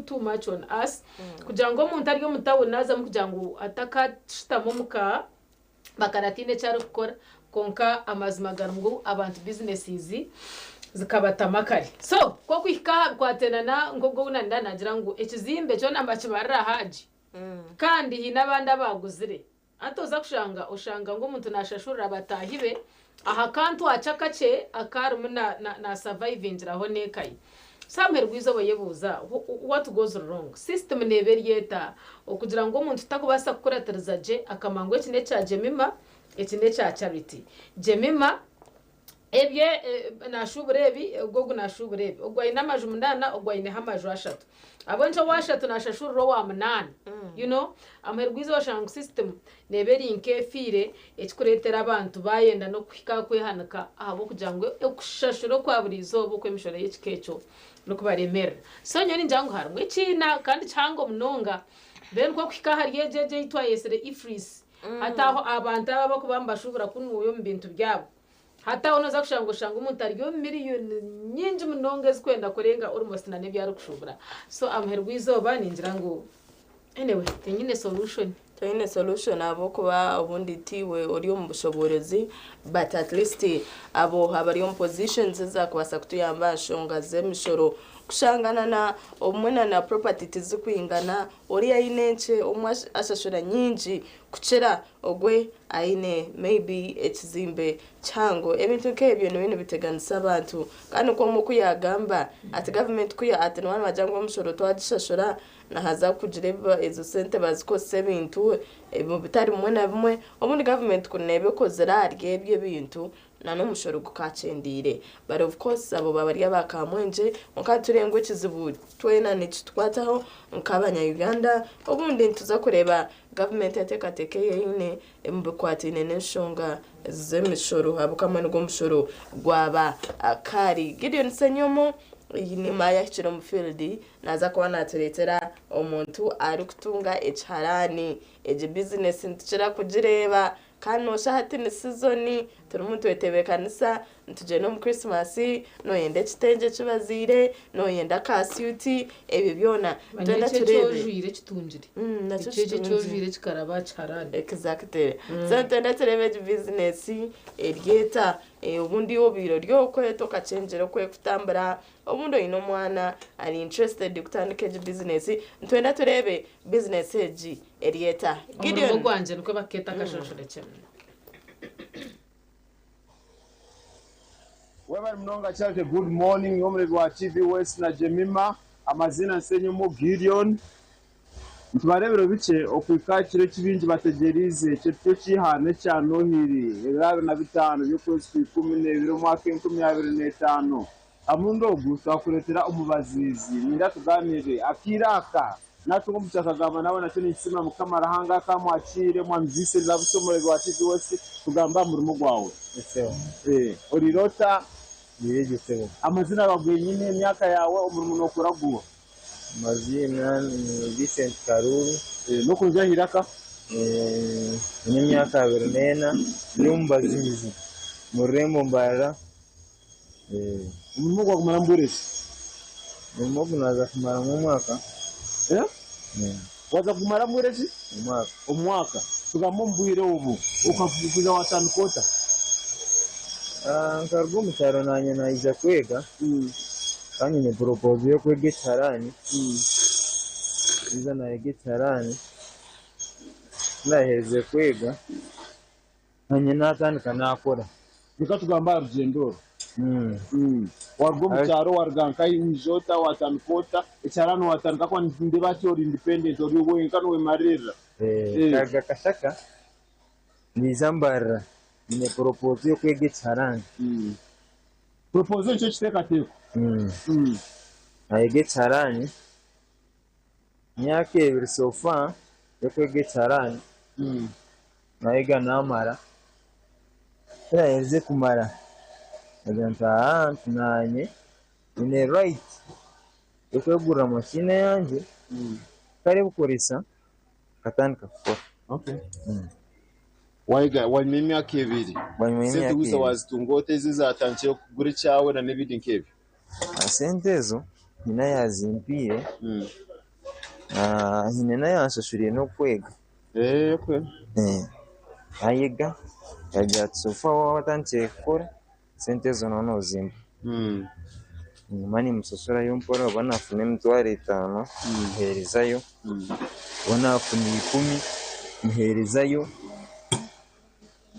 too much on us kugira ngo umuntu ari mutabonaza mu kugira ngo atakashitamo muka bakaratine cyaro gukora konka amazima garungu abantu businesses zikabatamakari so ko kwika kwatenana ngo ngo unanda nagira ngo ekizimbe cyo nambakibarira haji kandi hinabandi abaguzire atoza kushanga ushanga ngo umuntu nashashurira batahibe aha kantu acakace akarumu na surviving raho nekayi samher gwizo bayebuza what goes wrong system neberieta okugira ngo umuntu takubasa kukoratereza je akamango ekine cha Jemimah ekine cha charity Jemimah ebye nashuburebi gogo nashuburebi ogwaine amaju munana ogwaine hamaju ashatu abonjo washatu nashashuriro wa munana you know amergwizo washanga system neberi inkefire ekikuretera abantu bayenda no kwika kwehanuka abo kujangwe okushashuro kwa burizo bwo kwemishoro y'ikikecho no kubaremera so nyoni njango harumwe china kandi chango munonga ben ko kwika hari yejeje itwa yesere ifris hataho abantu aba kubamba shubura kunuyo mbintu byabo hata unoza kushanga umuntu ariyo miliyoni nyinji munonge zikwenda kurenga almost na nebya rukushubura so amherwizoba ninjira ngo anyway tenyine solution abo kuba ubundi tiwe uri mu bushoborezi but at least abo habari mu positions za kubasa kutuyamba shonga zemishoro kushangana na omwena na property tizikwingana ori ayinenche ashashura nyinji kuchera ogwe aine maybe ekizimbe chango ebintu kebyo no biteganisa abantu kandi ko mukuyagamba at government kuya at no bajangwa mushoro twadishashura na haza kujireba ezo sente baziko 7 ebo bitari mwena bimwe omundi government kunebe ko zirarye ebyo bintu na no mushoro gukacendire but of course abo babari abakamwenje mukaturengwe kizibu twena n'ikitwataho nkabanya Uganda obundi ntuza kureba government yatekateke yine embukwatine n'enshonga zemishoro habukamwe ngo mushoro gwaba akari Gideon Senyomo yinima yakiro mu field naza kwa naturetera omuntu ari kutunga ekiharani eje business ntukira kugireba kano shahati ni season turi muntu wetebekanisa ntuje no mu Christmas no yende kitenje kibazire no yenda kasuti ebi byona tenda turebe kitunjire nacho cyojire kikaraba charade exactly so tenda turebe business eryeta ubundi obiro ryo kweto kacengero kwe kutambara obundo ino mwana ari interested kutandika business ntwenda turebe business eji eryeta Gideon gwanje nuko baketa kashoshore cyane Wewe mnonga chake good morning omrezi wa TV West na Jemimah amazina Nsenyumu Gideon Ntwarebero bice okwikakire kibinji bategerize cyo kihane cya Nohiri 2025 yo kwezi 12 mwaka 2025 amundo gusa kuretera umubazizi ninda tuganire akiraka natungo mutakagama nawe nacyo n'ikima mukamarahanga kamwakire mwamzise zabusomorezi wa TV West tugamba mu rumo gwawe orirota yegese amazina bagwe nyine imyaka yawe umurimo no kuraguwa mazina Vincent Karuru no kunja hiraka imyaka 20 nyumba zizi murembo mbara umurimo gwa kumara umurimo gunaza kumara mu mwaka waza kumara mburezi umwaka tugamo mbwire ubu ukavuga watankota nkarwo mutaro nanye naija kwega kandi ni propose yo kwega charani iza na yega charani naheze kwega nanye natandika nakora nikatugamba rugendo warwo mutaro warganka injota watankota icharano watanka kwa ndinde bati ori independent ori wowe kanu we marira kaga kashaka ni zambara ni propose yo kwega charani propose cyo kiteka teko ayege charani myaka 2 sofa yo kwega charani naiga namara yeze kumara aganta nanye ine right yo kwegura machine yanje kare bukoresa katandika ko okay waiga wanyimya kebiri sente gusa wazitungote zizatangiye kugura cyawe na n'ibindi nkebi sente zo nina yazimpire nyine nayo yansashuriye no kwega kwe ayiga yagira ati sofa wowe watangiye gukora sente zo noneho zimba nyuma nimusasura y'umpora uba nafune emitwaro 5 muherezayo uba nafune 10 muherezayo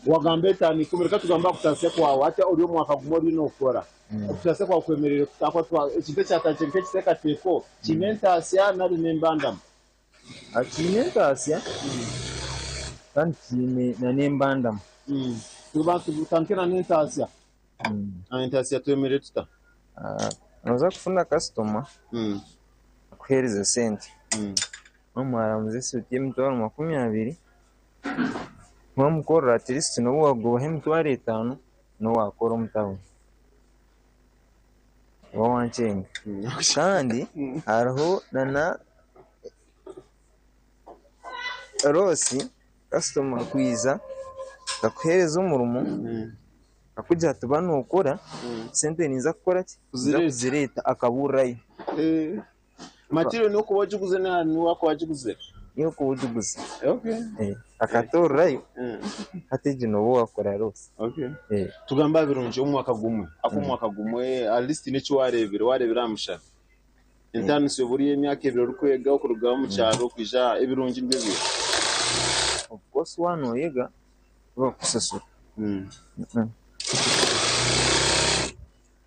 wagambe 5 reka tugamba kutase kwawe ati uri umwaka gumori nokora kutase kwawe kwemerere kutakwa twa ikipe cyatanje nk'ekiseka tefo kimentasiya nari nembandam akimentasiya kandi kine na nembandam tubantu butankira n'intasiya intasiya twemerere tuta noza kufuna customer akuhereza sente nomara muzese utie emitwaro 20 mwamukorera at least no waguha emitwaro 5 no wakora omutawuni wanchenga kandi hariho nana rosi customer kwiza akuhereza umurimo akujya tuba nukora sente niza gukora kuzireta akaburayo matiro no kubajiguze nani wako wajiguze niyo kubujiguze akatorayo hateje no wakora rose tugamba birunje umwaka gumwe akumwaka gumwe at least n'icyo warebera amushaka intano se buriye imyaka 2 rukwega kurugaho mu cyaro kwija ibirunje imbebi of course wano yega bakusasura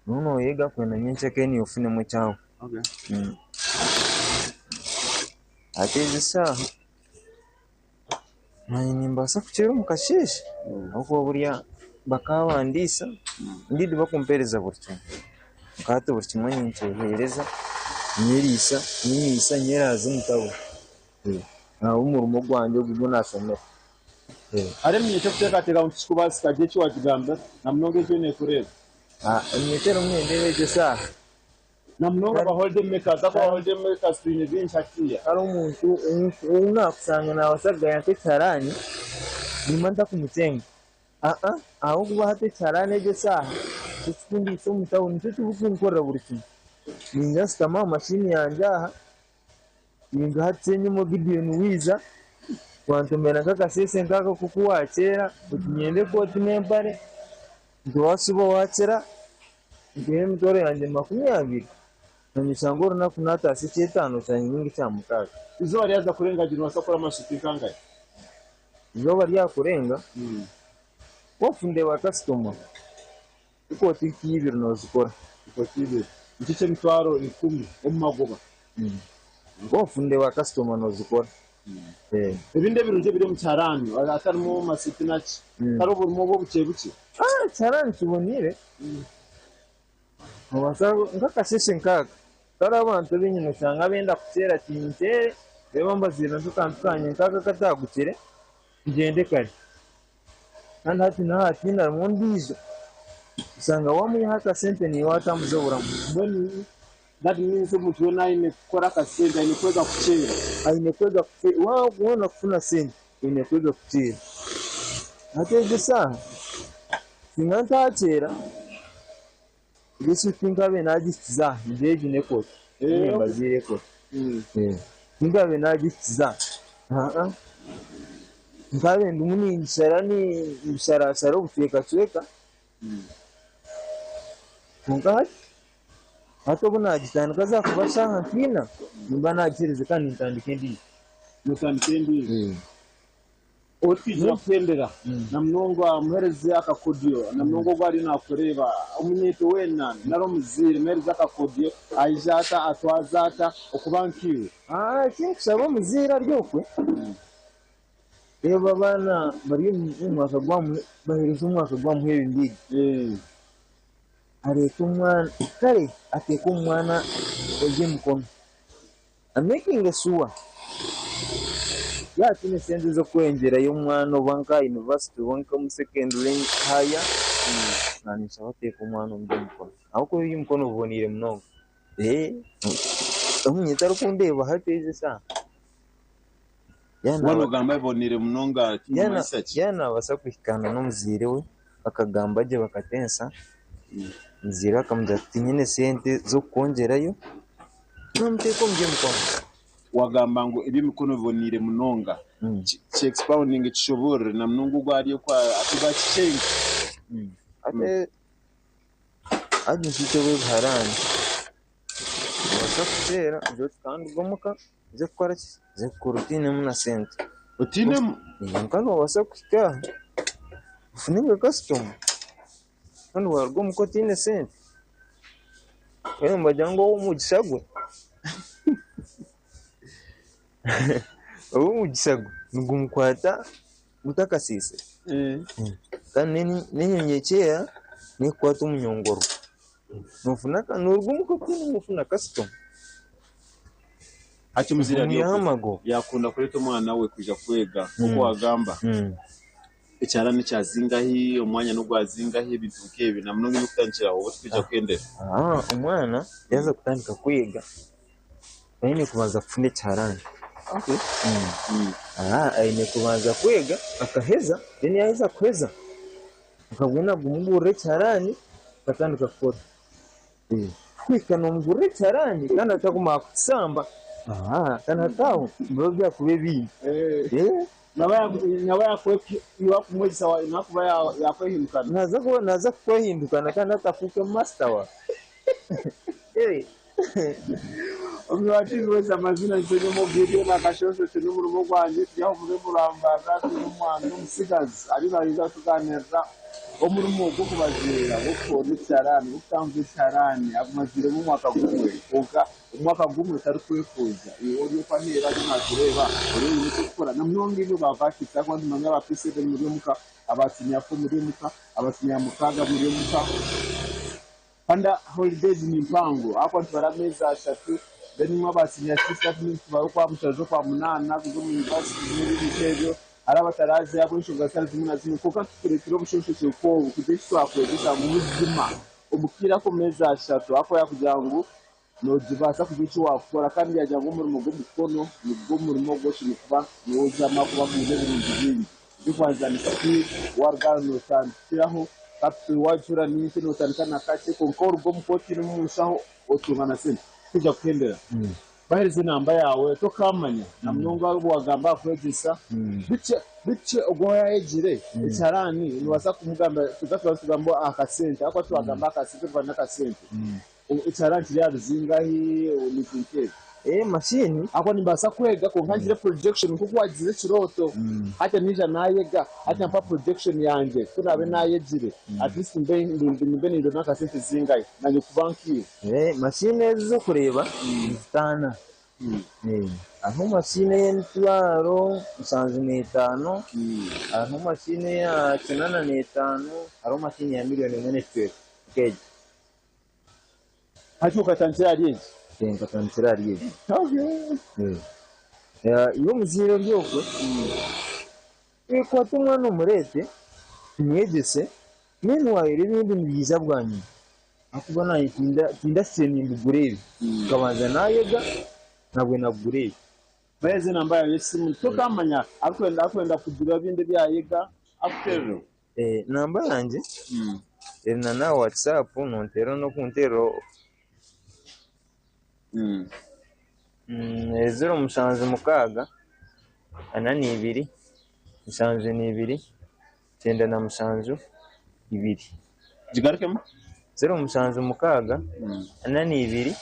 nono yega kwena nyenche keni ufine mu cyawo ateze saha nani mbasa kuchero mukashishi ahubwo buriya bakabandisa ndidi bakumpereza buryo kato buryo mwe nyihereza nyirisa nyeraza umutabo umurimo gwanje gugo nasomera aremye cyo kuteka tega unchikubasi kaje cyo wajigamba namnonge cyo ne kureza imetero mwendereje saha namnonga ba holde makers ako holde makers twine binshakiya ari umuntu unakusanga nawasaga yake cyarani nimanda kumutsenga ahubwo bahate cyarani ejo saha tukundi cyo mutawo nicyo tubukunkorera buri kintu ninga sitama mashini yanjaha ninga hatsenye mo Gideon wiza kwantumera kakasese ngaka kukuwakera ukinyende koti nempare ndwasuba wakera ngiye mutore yanjye 20 nanyisangoro nakunata site 5 cyane nyingi cyamukaga izo bari yaza kurengagira wasakora amashiti kangaye izo bari yakurenga wafunde wa customer uko tikibiro nozikora uko tikibiro ikice mitwaro 10 omumagoba wafunde wa customer nozikora ibinde birunje biri mu cyarani atari mu masiti naki ari uburimo bwo bukebuke cyarani kibonire mubasa ngakasheshe nkaka tari abantu b'inyuma cyangwa benda kutera tintere reba mbazira dutandukanye nkaka katagukire ngende kare kandi hati na hati na mundizo usanga wamuye haka sente ni watamuze buramu mboni that means umuntu naine kora ka sente ni kweza kuchera ainekweza kufika wao kuona kufuna sente inekweza kutira hateze saha singanta atera yesu tingabe nagikiza ndeje nekoti mbazire ko tingabe nagikiza ngabe ndumuni insharashara ubuteka tweka ngahati hato buna gitana kaza kubasha hankina nimba nagireze kandi ntandike ndi otija kwendera namnongo amuhereze akakodiyo namnongo gwari nakureba umunyeto wena naro muzire muhereze akakodiyo ayijata atwazata okubankiwe kinsaba muzira ryokwe reba bana bari mu mwaka gwamu bahereze umwaka gwamu hebindi areka umwana kare ateka umwana oje mukono making sure yakine sente zo kwengera y'umwana banka university banka mu secondary haya nani sabateka umwana oje mukono ahubwo y'umukono ubonire mnogo umunyita rukundeba hateze sa wano gamba ibonire mnonga yana basakwikana no muzire we bakagamba aje bakatensa nzira kamudati nyine sente zo kongerayo namuteko mje mukono wagamba ngo ibi mikono bonire munonga expounding kishobora na mnungu gwari kwa atuba chenga ate adi sitowe harani wasa kutera byo kandi gomuka ze gukora ze kurutine muna sente utine nkano wasa kika funinga custom kandi wargo mukotine sente kaya mbajango umugisagwe umugisagwe ngumkwata gutakasise kandi ninyekea ni kwata umunyongoro nufunaka nurgumuka kuni mufuna custom ati muzira yamago yakunda kureta umwana we kuja kwega kuko wagamba icyarane cyazingahi umwanya no gwazingahi ibintu kebe na mnongi n'ukutangira wowe twija kwendera umwana yaza kutandika kwiga aine kubanza kufunde cyarane aine kubanza kwiga akaheza then yaheza kweza akabona gumugure cyarane katandika kora kwikana umugure cyarane kandi ataguma kusamba kana tawo bro bya kubebi nabaya kwepi iwapo mwezi sawa inakuba yakwehindukana naza kwehindukana kandi atafuke master wa umwatizi wese amazina nsenye mu video na kashosho cyo mu rugo rwanje yaho muri murambaza n'umwana n'umusigazi ari bariza tuganira omurimo gwo kubazira gukora icyarani gutamva icyarani amazire mu mwaka gumwe oga umwaka gumwe tari kwifuza iyo uri kwahera n'akureba uri gukora na myongi no bavakita kwa ndimanya abafise muri muka abatinya ko muri muka abatinya mukaga muri muka panda holidays ni mpango ako twarameza ashatu then mwabatinya system baro kwa mutazo kwa munana kuzo mu university n'ibitejo arabataraje yabo inshuga cyane zimwe na zimwe kuko turekiro bushushu ko kudishwa kwegisa mu buzima umukira ko meza ashatu ako yakugira ngo no dibasa kugici wakora kandi yajya ngo muri mugo mukono nibwo murimo gose kuba no jama kuba mu bindi bikwanza ni speed warga no tantiraho kapti wajura ni no tankana kace ko korgo mukoti n'umusaho otungana sene kujya kwendera bahirize namba yawe to kamanya na mnyonga wagamba kwegisa bice ogoya ejire icyarani niwasa kumugamba tugatwagambo akasente ako twagamba akasente kwa nakasente icyarani ya zingahi unikinke machine ako nimbasa kwega ko nkangire projection kuko wagize kiroto hata nija nayega hata mpa projection yanje turabe nayegire at least mbe ndo nakasente zingahi nanye kubanki machine zo kureba zitana aho machine y'intwaro 75 aho machine ya 85 aho machine ya milioni 4 keje hacho katanzira ryinji katanzira ryinji iyo muziro ryoko kwata umwana umurete mwegese nene wayire ibindi biza bwanyu akubona itinda seninga gurebe kabanza nayega nabwe nagurebe beze namba ya simu tukamanya akwenda kugira bindi byayega after namba yanjye na WhatsApp nontero no kuntero 0 8 2 9 2 jigarkemo 0 8 2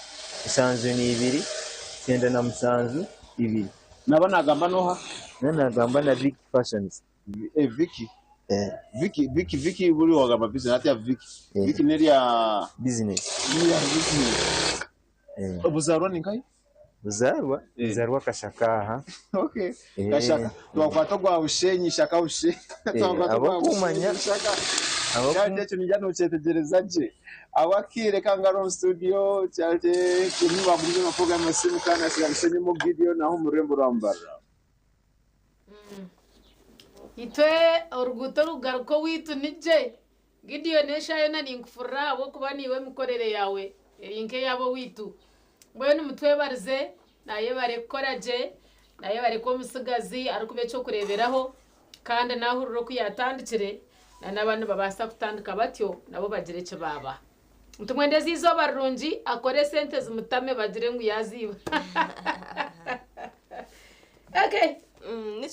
9 2 nabana gamba noha nagamba na Big Fashions Vicky buri wagamba business hati ya Vicky neri ya business obuzarwa ninkai Zarwa kashakaha okay kashaka twakwata gwa ushenyi shaka ushe twakwata gwa kumanya shaka abakunda cyo njyano cyetegereza je abakire kangaro studio cyate kuniba muri no program simu kana sigamsenye mu video naho murembo rambara itwe uruguto rugaruko witu nije gidiyo neshayo nani ngufura abo kuba niwe mukorere yawe inke yabo witu mbone mutwe barze naye bare koraje naye bare ko musigazi arikube cyo kureberaho kandi naho ururo kuyatandikire n'abantu babasa kutandika batyo nabo bagire cyo baba mutumwendezi izo barungi akore sente zimutame bagire ngo yaziba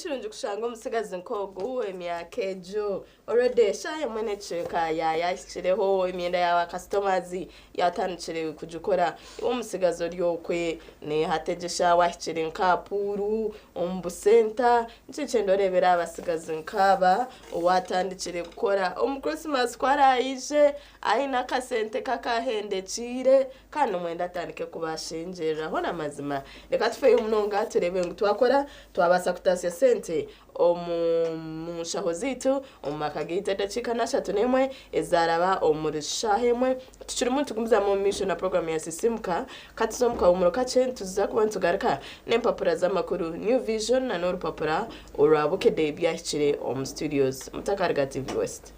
nikirungi kushanga umusigazi nkogo emyaka ejo already shaye mwene cheka yashyireho imyenda y'aba customers yatandikire kujukora iwo musigazo ryokwe ne hategesha washyire nkapuru ombusenta ncicendo rebera abasigazi nkaba watandikire gukora Christmas kwarayije aina kasente kakahendekire kandi umwenda atandike kubashenjera ho namazima reka tufe umunonga turebe ngo twakora twabasa kutasya sente omushaho zitu omakagite dachika nashatu nemwe ezaraba omurishahemwe tuchiri muntu kumza mu mission na program ya Sisiimuka katizomuka umuroka chen tuza kuba tugarika nempapura z'amakuru New Vision na n'urupapura urabuke de byakire studios mutakarga TV West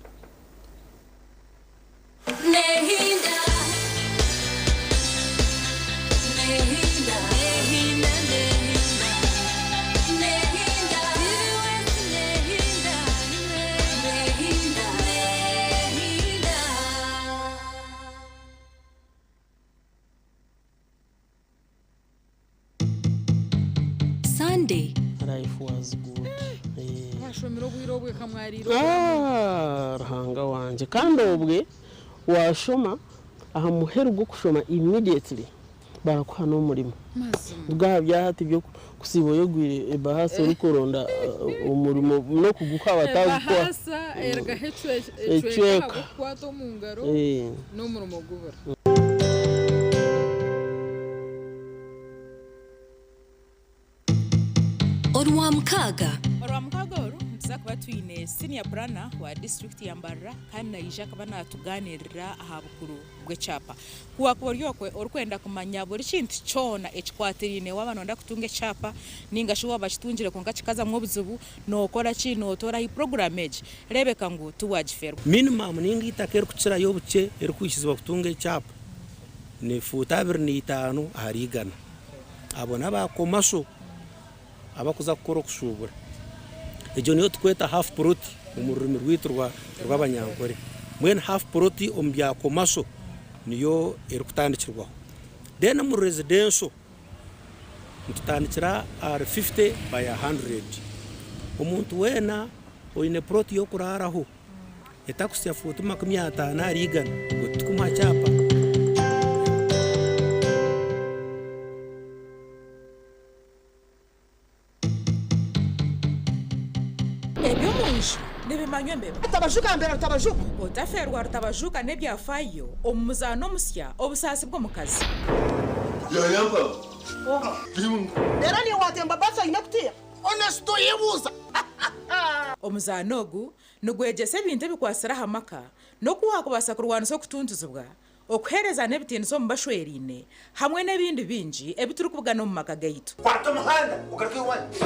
Nehinda Sunday. Life was good. Washomero bwirobwe kamwariro. Rahanga wanje kandi obwe washoma aha muheru gwo kushoma immediately barakuha no murimo. Bwa byahati byo kusiboyo gwire bahasa rukoronda umurimo no kuguka batagukwa. Bahasa erga hecwe kwato mungaro no murimo gubura. Orwamkaga oru ntuza kuba twine senior brana wa district ya Mbarara kandi naija kaba natuganirira aha bukuru bw'ecapa kuwa kuboryokwe orukwenda kumanya buri kintu cyona ekikwatirine wabanonda kutunga ecapa ninga shuwa bashitungire konka kikaza mu buzubu nokora kino tora hi program age rebeka ngo tuwajiferwa minimum ninga itakere kucira yobuce erikwishyizwa kutunga ecapa ne futa 25 harigana abona bakomaso abakuza gukora kushubura ejo niyo tweta half proti umurimi rwitu rw'abanyankore mwene half proti ombya komaso niyo erikutandikirwaho then mu residential ntutandikira R50 by 100 umuntu wena oine proti yo kuraraho etakusya futu 50 arigana ngo tukuma cyapa nebimanywe mbeba tabajuka mbera tabajuka otaferwa rutabajuka nebyafayo omuzano musya obusasi bwo mukazi yayamba era ni watemba basa inakutia honesto yebuza omuzano ogu nugwegese ebintu ebikwasira hamaka nokuwa kubasa kurwanisa okutunduzibwa okuhereza n'ebitiniso mu bashwerine hamwe n'ebindi bingi ebituri kubugana mu maka gaitu kwata muhanda ugaruke wani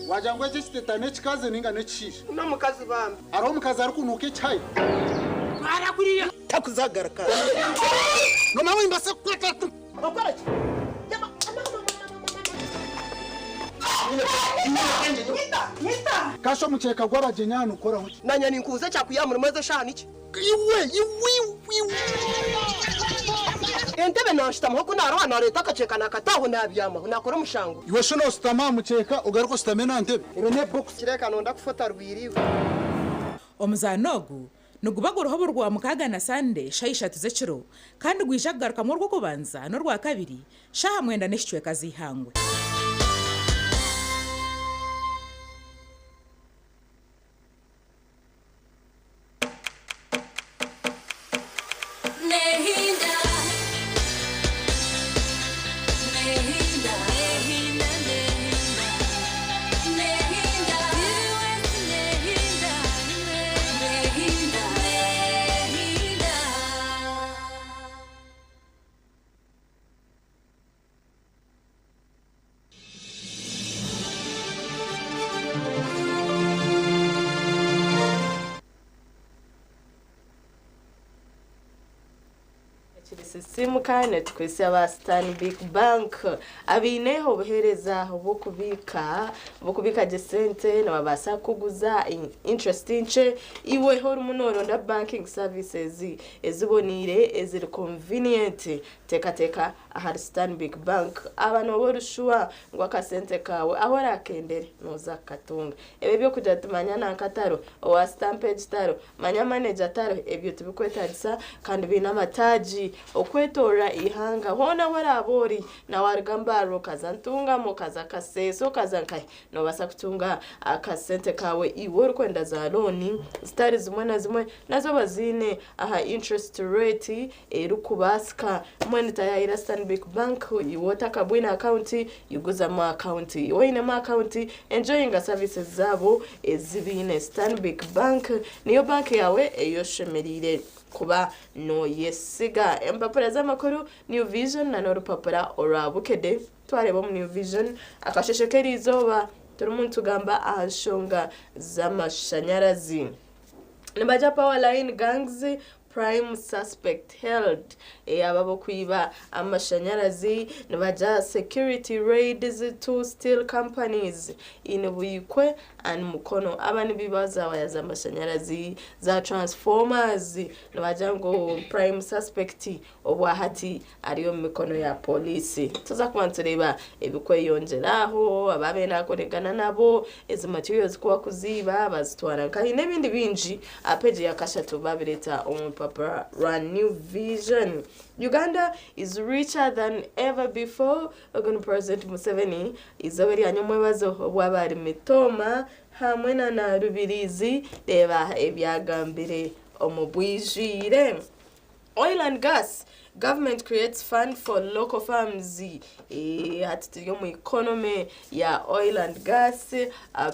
wajangwe chisiteta nechikaze ninga nechishira no mukazi bambe aro mukazi ari kunuke chai bara kuriya takuzagaraka no mawe imbase kwata okora chi yama Nita kasho mucheka gw'abajenyano ukora hoki nanya ninkuze cyakuyamura maze shana iki iwe entebe nashitamo ko naro hano leta kaceka nakataho nabyama nakora mushango iwe shono stama mucheka ugaruko stame na ntebe irene box kireka nonda kufota rwiriwe omuzanogu nugubagoroho rwa mukaga na Sunday shayishatu zekiro kandi gwijagaruka mu rwo kubanza no rwa kabiri shaha mwenda neshicwe kazihangwe Sisiimuka netwese aba Stanbic Bank abineho buhereza bukubika jesente nababasa kuguza interest inche iwe horo munoro nda banking services ezibonire eziri convenient teka ahari Stanbic Bank abantu borushwa ngo akasente kawe aho rakendere noza katunga ebe byo kujya tumanya nankataro owa stampage taro manya manager taro ebyo tubikwetagisa kandi bina mataji okwetora ihanga hona warabori na wargambaro kazantunga mu kaza kaseso kazankai no basa kutunga akasente kawe iworo kwenda za loni stari zimwe na zimwe nazo bazine aha interest rate erukubaska mwene tayira Stanbic Bank iwota kabwina account yuguza ma account oine ma account enjoying services zabo ezibine Stanbic Bank niyo bank yawe eyoshemerire kuba no yesiga empapura z'amakuru New Vision na norupapura orabukede twareba mu New Vision akasheshekera izoba turi umuntu gamba ahashonga z'amashanyarazi nibaja power line gangs prime suspect held ababo kwiba amashanyarazi nibaja security raids to steel companies in Buyikwe and Mukono abani bibaza wayaza amashanyarazi za transformers nibaja ngo prime suspect obwahati ariyo mikono ya polisi tuza kwantureba ebikwe yongeraho ababe nakoregana nabo ezi materials kuba kuziba bazitwara kandi nebindi binji apeje yakashatu babireta Papa run New Vision. Uganda is richer than ever before. Ogun President Museveni is already anyomwebazo wabari mitoma hamwena na rubirizi deba ebyagambire omubwijire. Oil and gas. Government creates fund for local farms hatiyo mu economy ya oil and gas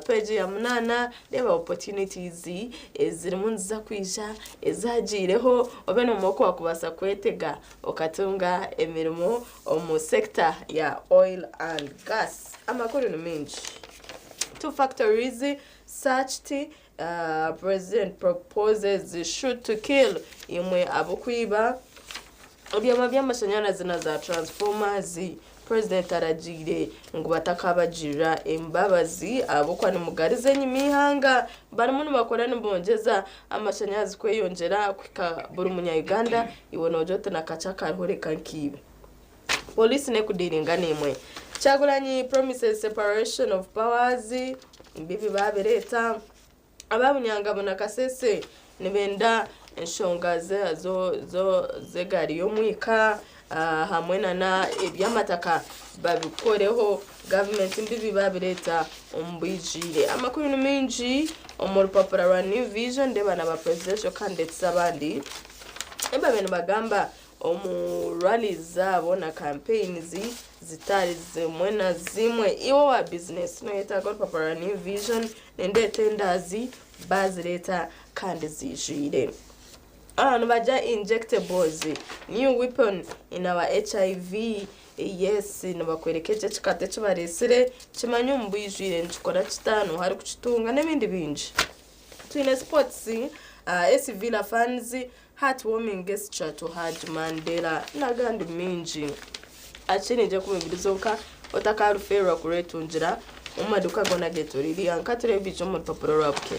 page ya munana deba opportunities ezirimunza kwisha ezajireho obeno moko wakubasa kwetega okatunga emirimo omu sector ya oil and gas amakuru menshi 2 factories searched president proposes shoot to kill imwe abukwiba obyama by'amashanyarazi na za transformers president aragire ngo batakabajira embabazi abokwa ni mugarize nyimihanga baramuntu bakorana mbongeza amashanyarazi kweyongera kwika buri munya Uganda iwono jote na kachaka hore kankibe police ne kudiringa nemwe chagulanyi promises separation of powers bibi babereta ababunyanga bona kasese nibenda enshonga zo zegari yo mwika hamwena na ebyamataka babikoreho government mbibi babireta ombijire amakuru menji omurupapura rwa New Vision deba na ba presidential candidates abandi ebabene bagamba omu rallies zabo na campaigns zitari zimwe na zimwe iwo wa business no yeta gorupapura New Vision nende tendazi bazireta kandi zijire nubaja injectables new weapon in our HIV yes nubakwerekeje chikate chibaresire chimanyo mbuyijire nchikora chitano hari kuchitunga nebindi binji twine sports Villa fans heartwarming gesture to Haji Mandela nagandi minji achinije kumibirizoka otakarufera kuretunjira umaduka gona getoriri ankatire bicho mu papuro rapke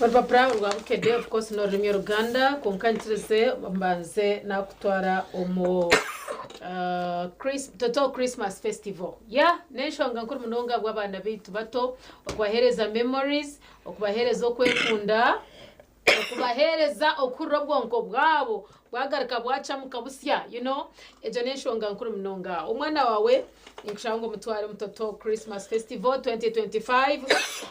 Barpapra rwabukede of course no rimwe Uganda konkantrize mbanze na kutwara omo total Christmas festival neshonga nkuru munonga bw'abana bitu bato okwahereza memories okubahereza okwekunda okubahereza okurobwonko bwabo bwagarika bwaca mukabusya ejo neshonga nkuru munonga umwana wawe nkushango mutware mutoto Christmas Festival 2025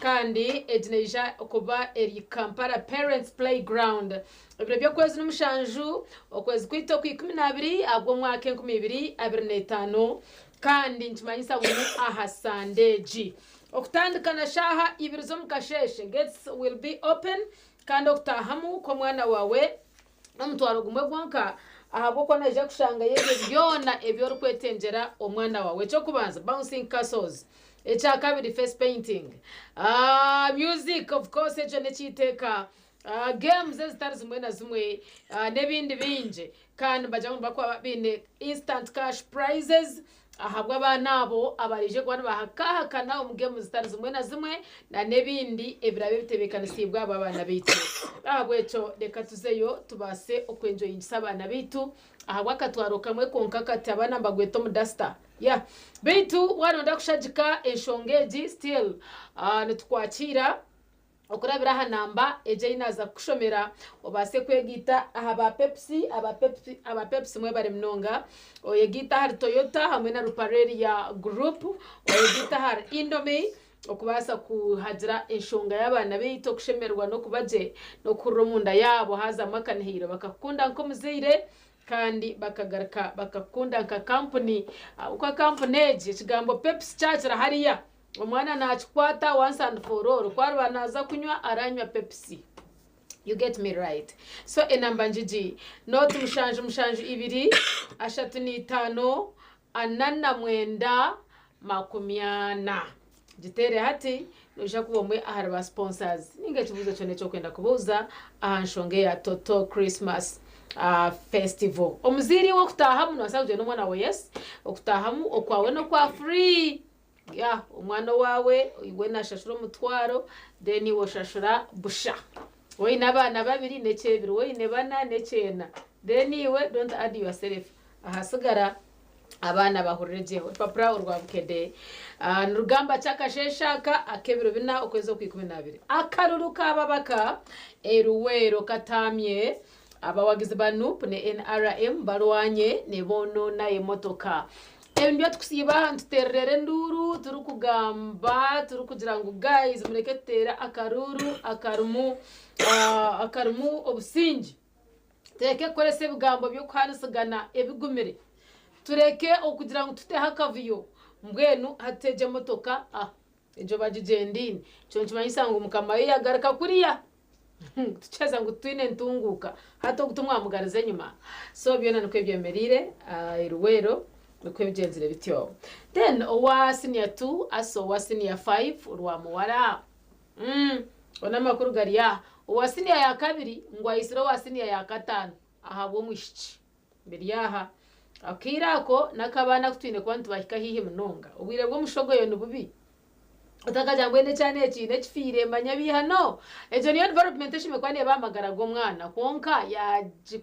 kandi ejneja kuba eri Kampala Parents Playground ibiro byo kwezi n'umushanju okwezi kwito ku 12 abwo mwaka 2025 kandi ntimanyisa ngo aha Sandeji okutandikana shaha ibiro zo mukasheshe gates will be open kandi okutahamu ko mwana wawe n'umutwaro gumwe gwanka ahabo ko naje kushanga yeze byona ebyo rukwetengera omwana wawe cyo kubanza bouncing castles echa kabiri face painting music of course ejo nekiteka games ezitari zimwe na zimwe nebindi binje kandi bajya bakwa bine instant cash prizes ahabwa abana abo abarije kwani bahakahakana omugemu zitari zimwe na zimwe na nebindi ebirabe bitebekanisibwa abana bitu abwecho reka tuzeyo tubase okwenjoyinsa abana bitu ahabwa katwaro kamwe konka kati abana mbagweto mudasta ya bitu wanonda kushajika enshongeji still nitukwakira okurabira hanamba eje inaza kushomera obase kwegita aba Pepsi mwe bari mnonga oyegita har Toyota hamwe na Rupareri ya group oyegita har Indomie okubasa kuhajira enshonga y'abana bito kushemerwa no kubaje no kurumunda yabo haza makanihiro bakakunda nko muzeire kandi bakagaruka bakakunda nka company uko company eje kigambo Pepsi cyacira hariya omwana nachikwata once and for all kwarwa naza kunywa aranywa Pepsi. You get me right? So enamba njiji not mushanju ibiri ashatu ni 5 anana mwenda 10 gitere hati noja kubomwe aharba sponsors ninge kibuzo cyone cyo kwenda kubuza ahanshonge ya Toto Christmas festival omuziri wo kutaha muno asabye no mwana we yes okutahamu okwawe no kwa free ya umwana wawe iwe nashashura mutwaro then iwo shashura busha we nabana babiri necebiri we ne bana necena then iwe don't add yourself ahasigara abana bahurejeho papra urwabukede nurugamba cyakasheshaka akebiro bina okwezo kwikumi akaruru kababaka eruwero katamye abawagize banup ne NRM barwanye ne bono na emotoka ebyo tukusiba ntuterere nduru turukugamba turukugira ngo guys mureketera akarumu obusingi teke korese bigambo byo kwanisagana ebigumire tureke okugira ngo tuteha akaviyo mbwenu hateje motoka ejo bajigendini cyo kimanyisa ngo mukama yagaruka kuriya tucheza ngo twine ntunguka hato gutumwa mugarize nyuma so byona nuko byemerire iruwero nuko bigenzire bityo then owa senior 2 aso wa senior 5 urwa muwara ona makuru gariya owa senior ya kabiri ngo ayisiro wa senior ya gatanu ahabwo mwishiki mbere yaha akirako nakabana kutwine kwantu bahika hihe munonga ubwire bwo mushogoyo nububi utakajangwene cyane ekine kifire manyabihano ejo niyo development shimekwane bamagara go mwana konka yaji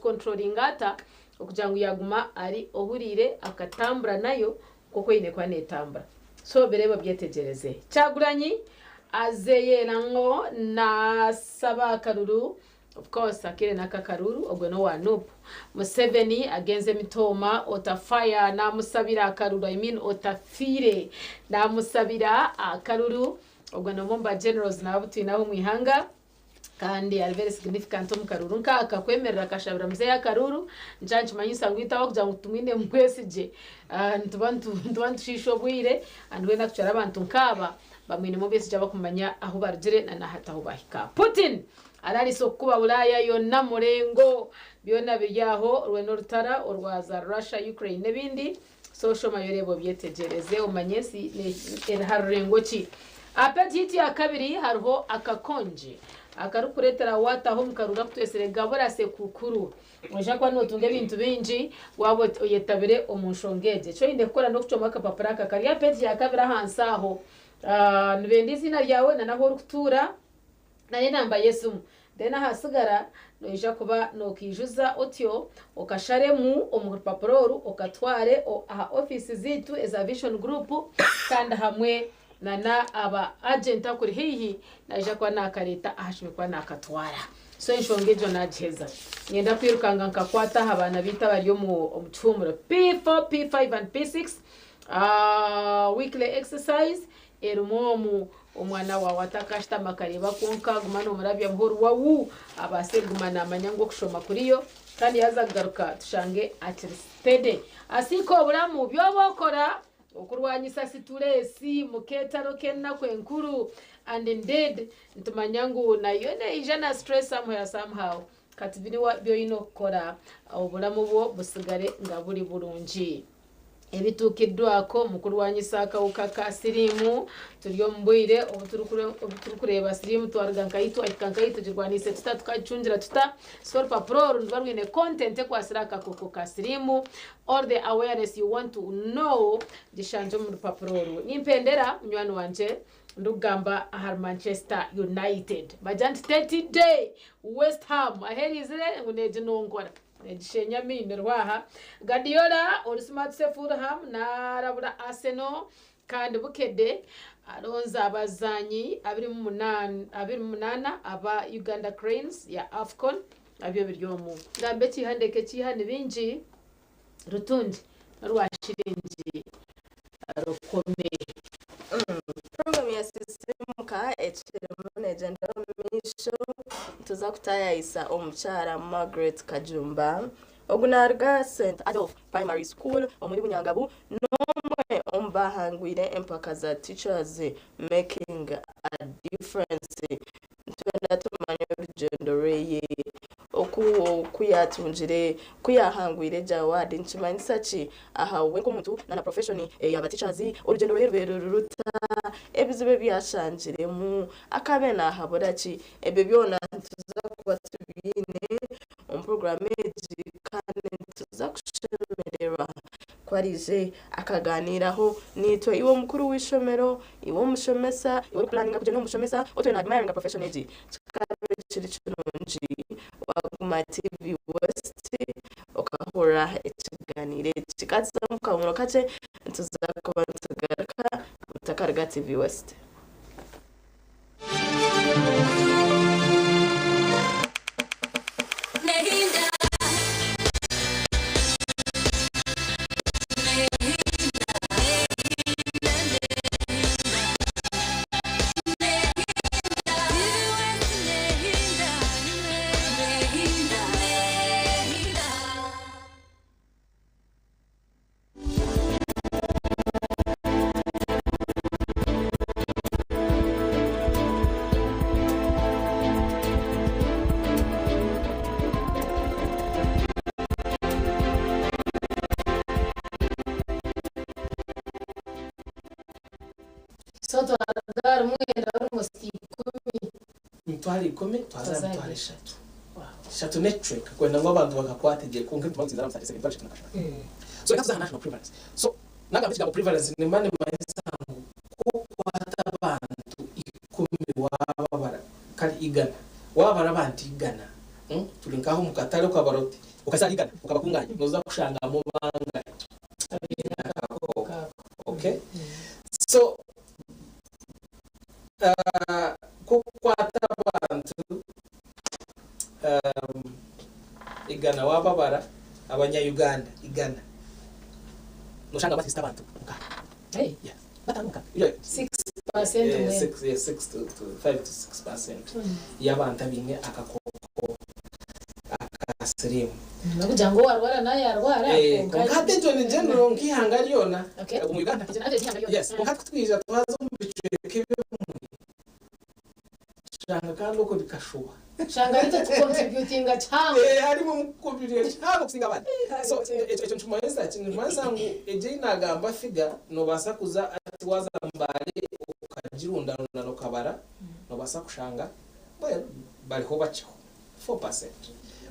controlling ata okujangu yaguma ari ohurire akatambura nayo koko ine kwane tambura so bereba byetegereze cyaguranyi azeye nango na saba karuru of course akire nakakaruru ogwe no wanupu Museveni agenze mitoma otafaya na musabira akaruru I mean otafire na musabira akaruru ogwe no bomba generals na abutu naho mwihanga kandi ari very significant mu karuru nkaka kwemerera kashabira muzeye akaruru njanje manyisa ngwita wakujya ngutumine mwesije ntubantu shisho bwire andwe nakucara abantu nkaba bamwine mu bese jaba kumanya aho barugire na hata aho bahika Putin arari sokuba Bulaya yonna murengo byona byaho rweno rutara orwaza Russia Ukraine nebindi social mayorebo byetegereze umanyesi harurengo ki apetiti ya kabiri hariho akakonje akarukuretera wataho mukarura kutwesere gabura sekukuru oja kwa notunge bintu binji wabo oyetabire omunshongeje cyo inde kora no kucoma kapapara kakari apetiti ya kabiri hansaho nibendi zina ryawe na naho rukutura nari namba Yesu dena hasigara noija kuba nokijuza otyo okasharemu omurupapuro okatware aha office zitu eza vision group kandi hamwe na aba agent akuri hihi naija kwa nakareta ahashime kwa nakatwara so inshongejo najeza ngenda kwirukanga nkakwata abana bita bari mu omuchumuro P4 P5 and P6 weekly exercise erumomu omwana wa watakashita makareba konka gumana umurabya muhoro wawu abase gumana amanyango kushoma kuriyo kandi yazagaruka tushange atiristede asiko buramu byobokora okurwanyisa situresi muketaro kenna kwenkuru and indeed ntumanyango nayo ne ijana stress somehow katibini wa byo ino kora obulamu bwo busigare ngaburi burunji ebitukiddwako mukuru wa nyisaka ukaka sirimu turiyo mbwire obuturukureba sirimu twargankaito aikankaito jirwanise tutakachunjira sol paproro ndwarwine content kwasira akakoko ka sirimu or the awareness you want to know gishanje mu paproro nimpendera munywani wanje ndugamba ahar Manchester United bajanti 30 day West Ham aherizire nguneje nongora Shenya minirwaha Guardiola or smart Fulham narabura Arsenal kandi bukede aronza abazanyi 28 aba Uganda Cranes ya AFCON abyo biryomu ngambe kihandeke kihane binji rutundi rwashirenji rukome program ya Sisiimuka legenda misho tuza kutayayisa omukyara Margaret Kajumba ogunarga St Adolf Primary School omuli Bunyangabu nomwe ombahangwire empaka za teachers making a difference ntwenda tumanya urugendo reye okuyatunjire kuyahangwire jawadi nchimanyisa ki ahawe nk'omuntu na profession ya teachers urugendo reye ruruta ebizibe byashanjiremu akabe nahabura ki ebe byona tuza kuba tubine program kandi tuza kushemerera kwarije akaganiraho nitwe iwo mukuru w'ishomero iwo mushomesa iwo planning kuje no mushomesa otwe na admiring professional ji kabe kiri kirunji wa TV West okahora ekiganire kikatsa mukamuro kace tuza kuba tugaraka utakarga TV West soto agar mwenda rumosti mitwali 10 twaza mitwali 3 shatu network kwenda ngo abantu bakakwatege kunke tumazi zara msatise mitwali 3 so ikaza national prevalence so naga bitika prevalence ni mane mayisangu ko kwata abantu 10 wabara kali igana wabara abantu igana tulinkaho mukatale kwa baroti ukasa igana ukabakunganya noza kushanga mu banga okay so kukwata abantu igana wababara abanya-Uganda igana noshanga batista abantu hey yeah batanuka 6% 6% to 5 to 6% yabantu abine akakoko akasirimu nakujango warwara naye arwara konkate to ni general nkihangaliona mu Uganda yes konkate kutwiza twazo mu biceke shanga kandi uko bikashuba shanga rito contributinga cyangwa harimo mukubiriye cyangwa kusinga abandi so echo ntumayesa kintu mwansangu eje nagamba figa no basa kuza ati wazambare ukajirunda no kabara no basa kushanga baliho bacho 4%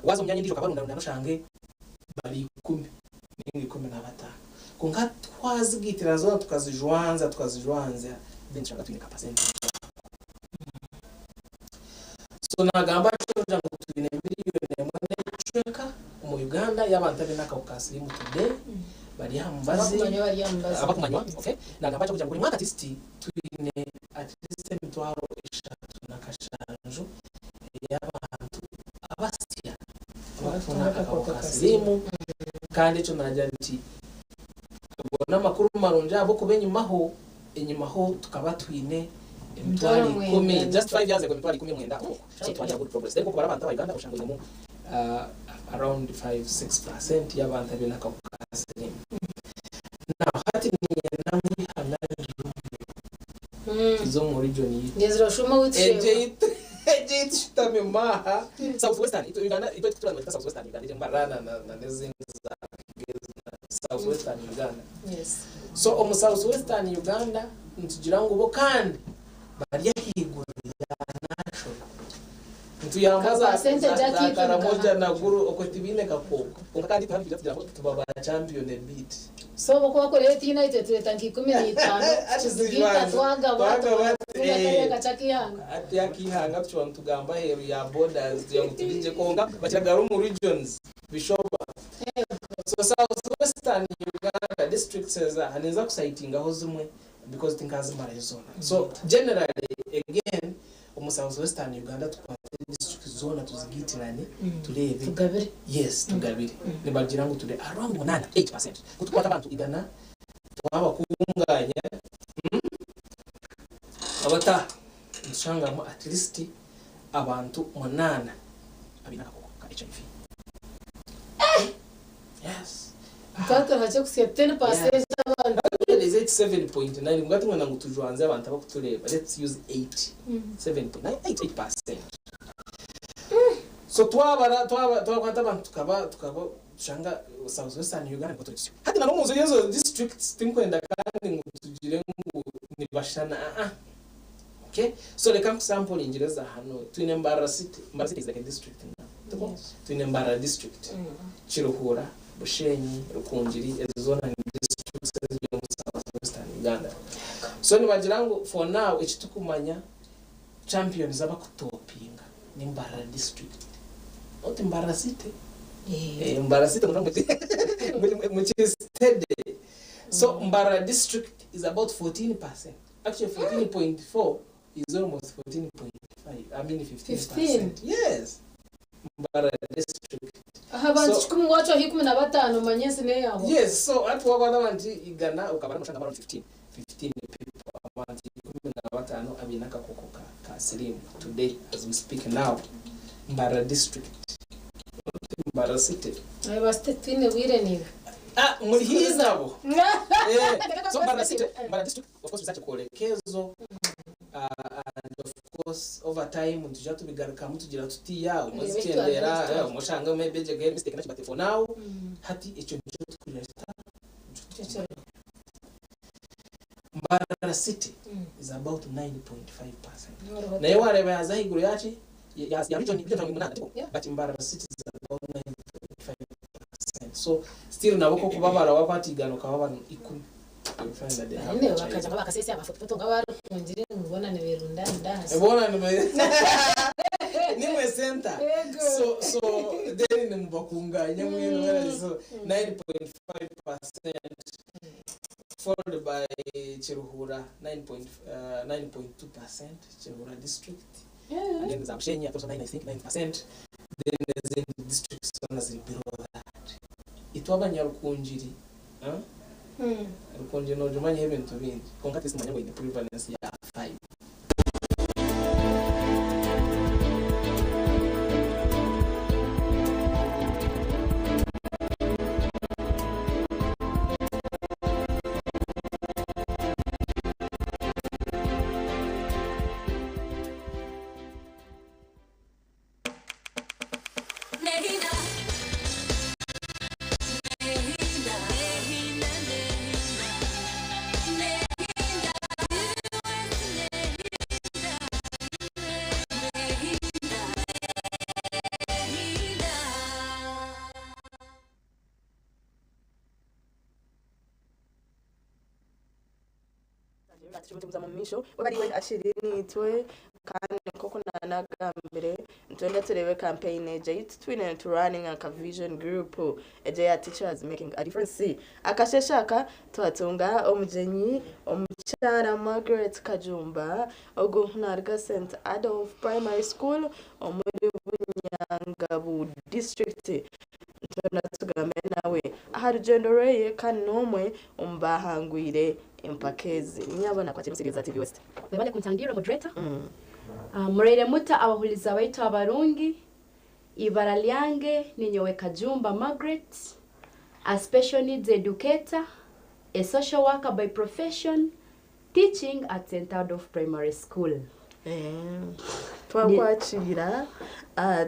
wazo myanya ndisho kabarunda no shange bali 10 ningi 15 kunga twazigitira zo tukazijwanza benshanga tunika percent so nagamba cyo ngo tubine miliyoni mwene mu Uganda y'abantu abinaka ukasirimu today bari hambazi abakumanywa okay nagamba cyo ngo mwaka tisti tubine at least mitwaro 3 nakashanjo y'abantu abastia abafunaka ukasirimu kandi cyo najya nti ubona makuru marunja abo kubenyumaho inyumaho tukaba twine Mitwali 10 just 5 years ago mitwali 10 mwenda so twanya good progress ariko kubara abantu Uganda ushanganyemo around 5-6% y'abantu abinaka kukasirimu now hati ni namwe hanari izo mu region yi ngezero shuma witse eje tutame maha southwestern Uganda ito tutura mu southwestern Uganda mbarana na nezini za southwestern Uganda yes so omu South Western Uganda ntugira ngo bo kandi barya higuru ya national ntuyambaza za karamoja na guru okotibine kakoko konka kandi kandi kugira ngo tuba champion beat so bako bakoreye United tutanki 15 tuzigita twagaba tugakareka chakihanga ati yakihanga cyo tugamba heru ya borders ya mutije konga bakiragara mu regions bishoba so South Western Uganda district says aneza kusitinga ho zimwe because tinkazi marezo so generally again omu South Western Uganda tukwate district zone tuzigitirane turebe tugabire yes tugabire nibagira ngo turi around 8% kutukwata abantu igana twaba kunganya abata nshangamo at least abantu 8 abinaka ka HIV yes tata hache kusia 10% abantu is 7.9 ngati mwana ngutujwanze abantu abakutureba let's use 7.9 so twabata abantu tukaba shanga South Western Uganda kotorisyo hati na muzo yezo districts tinkwenda kandi ngutugire ngo nibashana okay so the camp sample ingereza hano Twinembara city is like a district now Twinembara district Chiruhura Bushenyi Rukungiri ezona districts zo South Western Uganda so nibagira ngo for now ekitukumanya champions abakutopinga ni Mbara district not Mbara city Mbara city which is steady so Mbara district is about 14%. Actually 14.4 is almost 14.5. I mean 15%. Yes. Mbara district. Abantu chikumu wacho hikumi na batano manyesi ne yaho. Yes, so atu wabana banti igana ukabana mashanga around 15 people abantu hikumi na batano abinaka kokoka ka slim today as we speak now. Mbara district. Mbara city. Ai baste tine wire ni. Muri hizabo. So Mbara city, Mbara district of course bisache kolekezo and of course over time tujatu bigaruka mutugira tutiya umuzikendera umushanga mebeje game mistake nachi but for now hati echo nicho tukuleta Mbara city is about 9.5%. Na yewa reba yaza higuru yachi ya region but Mbara city is about 9.5%. So still naboko kubabara wapatigano kababara ikumi. Ne bakaja bakasese amafoto ngabari kunjire ngubona ne berunda ndahasi. Ebona ni center. So then mbakunganya mwene so 9.5% followed by Chiruhura 9.2% Chiruhura district. And then Zamshenya also 9 I think 9%. Then the districts as below that. Itwaba Nyarukunjiri. Rukunjiri no jumanya ebintu bingi. Konkati simanya ngo prevalence ya 5. Tumuza mu misho bari we ashiri nitwe kandi koko nanagambere ntwenda turebe campaign eje twine to running a vision group eje ya teachers making a difference akasheshaka twatunga omujenyi omuchara Margaret Kajumba ogo narga St Adolf Primary School omuri Bunyangabu district ntwenda tugambe nawe aharujendoreye kanomwe umbahangwire impakezi nyabona kwa Siriza TV West bale kuntangira moderator murere muta abahuliza baitu abarungi ibara lyange ninyowe Kajumba Margaret, a special needs educator, a social worker by profession, teaching at St Adolf Primary School. Twakwachira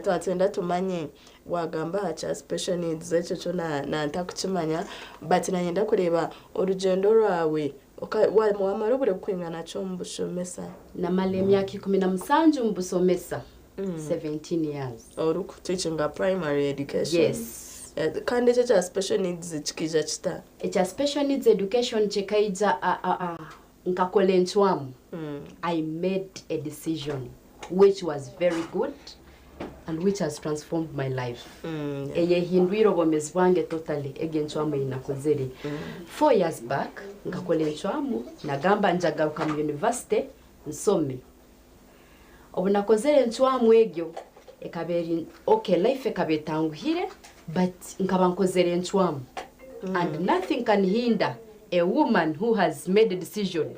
twatenda tumanye wagamba cha special needs ekyo kyo na ntakukimanya but nanyenda kureba urugendo rwawe wamara obure kwingana cyo mu bushomesa namala emyaka 17 mu busomesa 17 years or teaching primary education. Yes. Kandi ekyo kya special needs kikija kita ekya special needs education kikaija nkakola enchwamu. I made a decision which was very good and which has transformed my life. Eyehindwira obwomezi bwange totally egenchwamu inakozere. 4 years back nkakola enchwamu nagamba njagaruka mu university nsome. Obunakozere enchwamu egyo ekaberi okay life ekabetanguhire but nkaba nkozere enchwamu and nothing can hinder a woman who has made a decision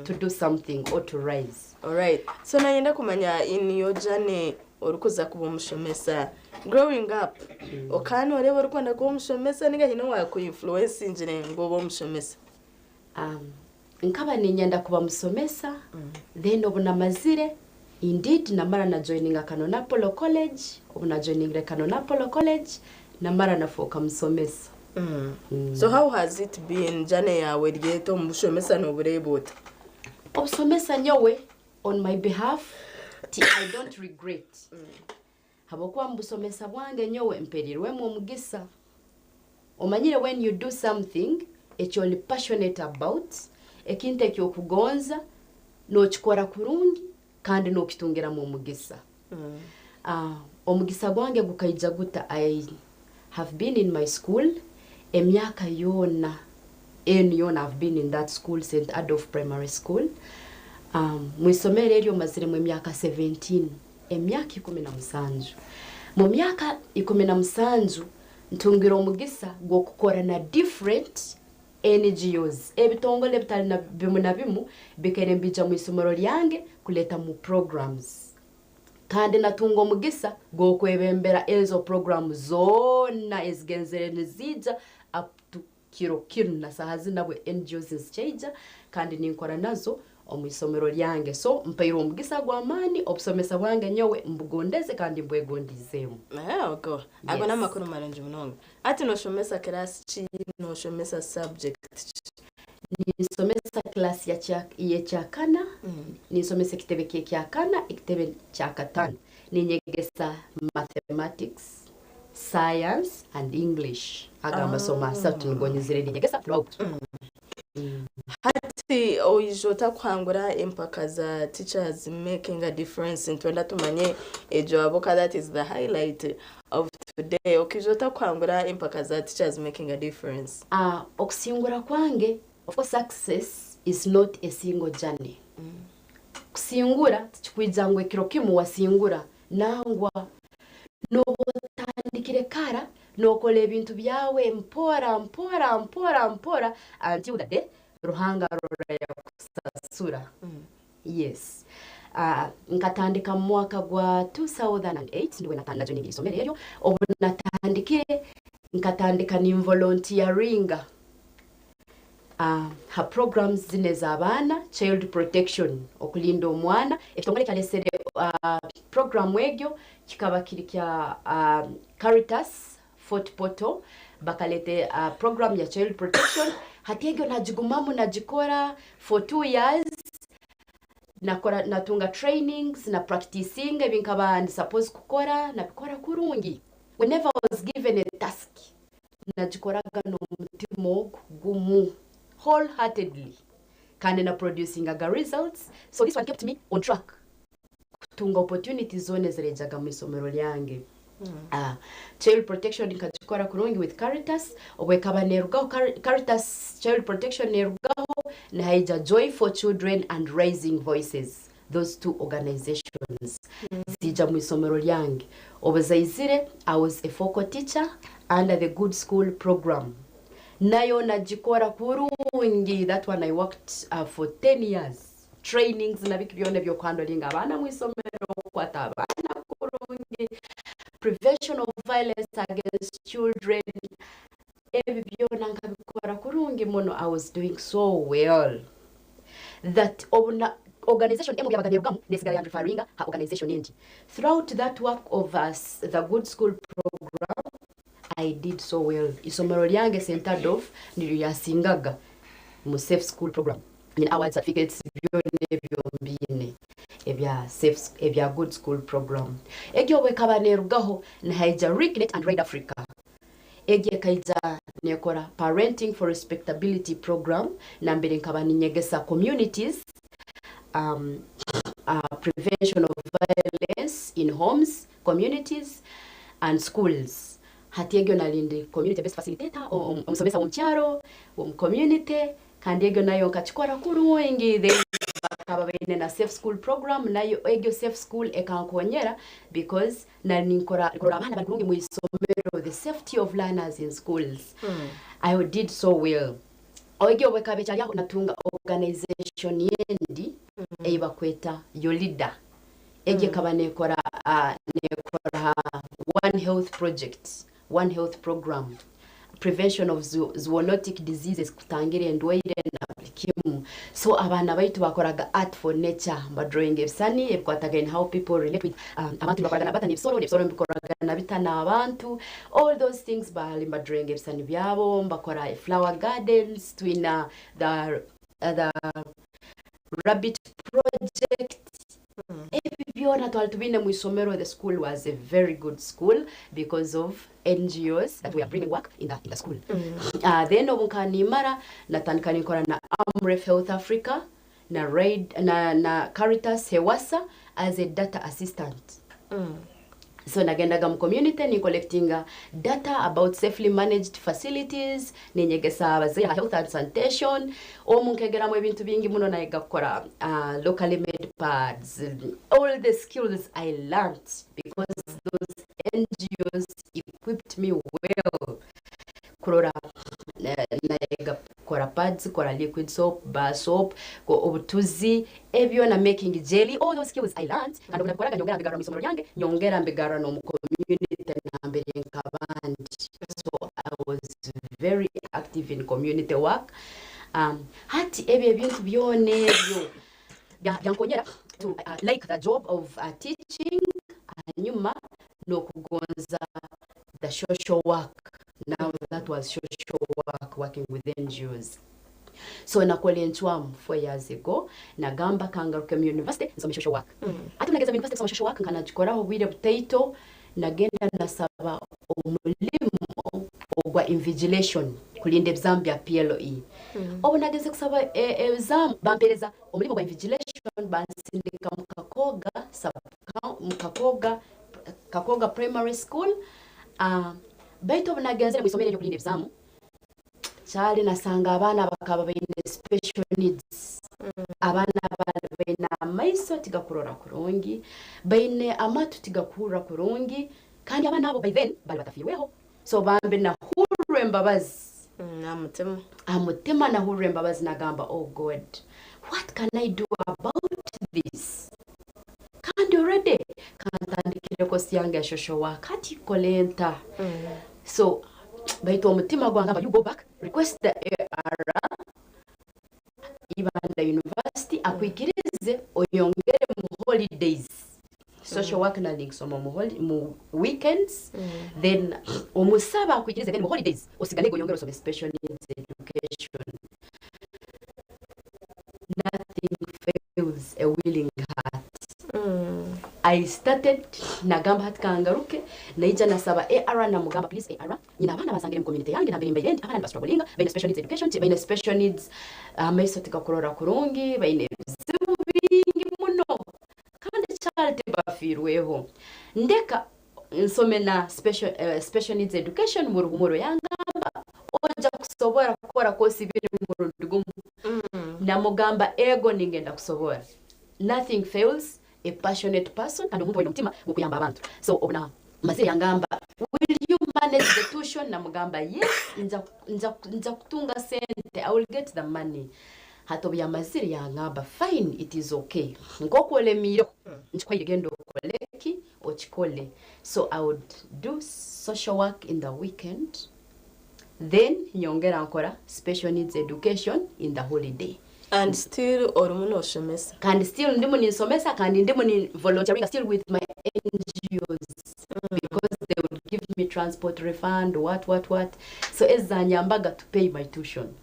to do something or to rise. All right, so nanyenda kumanya in your journey orukuza kuba omushomesa growing up okana oreba orukwenda kuba omushomesa ninga hino wa ku influence njine ngoba omushomesa nkaba ninyenda kuba omusomesa then obunamazire indeed namara na joining Canon Apollo College obuna joining Canon Apollo College namara nafoka musomesa. So how has it been journey yawe ryeto omushomesa no burebota obusomesa nyowe on my behalf I don't regret. Habokuwa mbusomesa bwange nyowe mperirwe mu mugisa. Omanyire when you do something you're passionate about ekinte kyo kugonza no chikora kurungi kandi no kitungira mu mugisa. Omugisa gwange gukaija guta I have been in my school emyaka yona I've been in that school St. Adolf Primary School. Mwisomere eryo mazire mu myaka 17 emyaka 17 mu myaka 17 ntungira omugisa gwo kukora na different NGOs ebitongole bitali na bimu bikere mbija mu isomero lyange kuleta mu programs kandi natunga omugisa gwo kwebembera ezo programs zona ezigenzere nizija up to kiro na sahazi nabwe NGOs zishaija kandi ninkora nazo omusomero lyange so mpayiro omugisa gw'amani obusomesa bwange nyowe mbugondeze kandi mbwegondizemu. Okay. Agona amakuru marungi munonga ati no shomesa class chi no shomesa subject ni somesa class ya cyakana ni somesa kitebe kyakana ikitebe cyakatano ni nyegesa mathematics science and English agamba soma certain gonyizire nyegesa throughout. Hati oijota kwangura empaka za teachers making a difference in twenda tumanye ejo aboka that is the highlight of today. Okijota kwangura empaka za teachers making a difference. Okusingura kwange of course success is not a single journey. Kusingura tikwijangwe kiro kimu wasingura nangwa no tandikire kara no kole ebintu byawe mpora until the day ruhanga roraya kusasura. Yes. Nkatandika mwaka gwa 2008 ndiwe natanda joni gisomere eryo obu natandikire nkatandika ni volunteering ha programs zine z'abana child protection okulinda omwana ekitongole kyalesere program egyo kikaba kiri kya Caritas Fort Poto bakalete program ya child protection hati egyo najigumamu najikora for 2 years natunga trainings na practicing ebinkaba ndi suppose kukora nabikora kurungi. Whenever I was given a task najikoraga no mutimo gumu wholeheartedly kandi na producing aga results so this one kept me on track kutunga opportunities zone zirejaga mu isomero lyange. Child protection nikajikora kurungi with Caritas obwekaba nerugaho Caritas child protection nerugaho na haija Joy for Children and Raising Voices, those two organizations zija mu isomero lyange obazayizire. I was a focal teacher under the Good School program nayo najikora kurungi. That one I worked for 10 years trainings na bikibyone byo kwandolinga abana mu isomero kwata abana kurungi prevention of violence against children ebibyona nkabikora kurungi mono. I was doing so well that organization emu yabaganirwamo nesigara referring ha organization yindi throughout that work of us the Good School program I did so well. Isomero lyange centered off nilyo yasingaga mu safe school program. Award certificates byone ebya good school program. Egyo wekaba nerugaho na haija Reconnect and Ride Africa. Egye kaija nekora parenting for respectability program na mbere nkaba ninyegesa communities prevention of violence in homes, communities and schools. Hati egyo nalindi community based facilitator omusomesa w'omukyaro community kandi egyo nayo nkakikora kurungi then bakaba baine na safe school program nayo egyo safe school ekankonyera because nalinkora abana bali kurungi mu isomero the safety of learners in schools. I did so well. Egyo wekabe kyali natunga organization yendi eibakweta Yolida. Egye kaba nekora one health project, one health program, prevention of zoonotic diseases kutangire ndwaire na kimu. So abana baitu bakoraga art for nature, ba drawing ebisani ebikwataga in how people relate with abantu bakoraga nabata nebisoro bikoraga nabita nabantu, all those things bali ba drawing ebisani byabo bakora flower gardens twina the rabbit project. The school was a very good school because of NGOs that were bringing work in the school. Then obukanimara natandikanikora na Amref Health Africa na Caritas Hewasa as a data assistant. So nagendaga mu community ni collecting data about safely managed facilities ninyegesa abazee health and sanitation omunkegera mu ebintu bingi muno nayiga kukora locally made pads, all the skills I learned because those NGOs equipped me well. Kurora nayiga kukora pads, kukora liquid soap, bar soap, obutuzi ebyo na making jelly, all those skills I learned and unakoraga nyongera mbigara mu isomero lyange nyongera mbigara no mu community na mbere nkabandi. So I was very active in community work. Hati ebyo ebintu byone ebyo byankonyera to like the job of teaching nyuma no kugonza the social work. Now that was social work, working with NGOs. So nakweli nchwamu 4 years ago nagamba kangaruka mu university nsoma social work. Ati nageza mu university nsoma social work nkanachikoraho bwire butaito nagenda nasaba omulimo ogwa invigilation kulinda exam bya PLE. Obu nageze kusaba exam bampereza omulimo gwa invigilation bansindika Kakoga Primary School. Baito banagenzera mu isomero ryo kulinda exam cyari nasanga abana bakaba baine special needs. Abana baina amaiso tigakurora kurungi, baine amatu tigakura kurungi kandi abana abo by then bali batafiriweho. So bambe na hurwe mbabazi amutima na hurwe mbabazi nagamba oh God, what can I do about this? Kandi already kantandikire ko siyanga shosho wakati kolenta. So baito omutima gwanga you go back request the AR even the university akwikirize oyongere mu holidays social work na links mu weekends then omusaba akwikirize then mu holidays osigale go yongere so special needs education. Nothing fails a willing heart. I started nagamba hatkangaruke naija nasaba AR na mugamba please AR nyina abana basangire mu community yange nabere mbayende abana bastrogolinga baine special needs education baine special needs maiso tikakurora kurungi baine zibingi muno kandi child bafirweho ndeka nsome na special needs education mu ruhumuro yangamba oja kusobora gukora kosi biri mu rudugumu na mugamba ego ningenda kusobora. Nothing fails a passionate person and umuntu w'umutima gukuyamba abantu. So obuna maziri yangamba will you manage the tuition na mugamba yes nja kutunga sente I will get the money. Hatobi ya maziri yangamba fine it is okay ngokole miro nchikwaye gendo koleki ochikole. So I would do social work in the weekend then nyongera nkora special needs education in the holiday. And still orumuno shomesa. And still ndimu ni somesa kandi ndimu ni volunteering still with my NGOs because they would give me transport refund, what. So ezanyambaga to pay my tuition.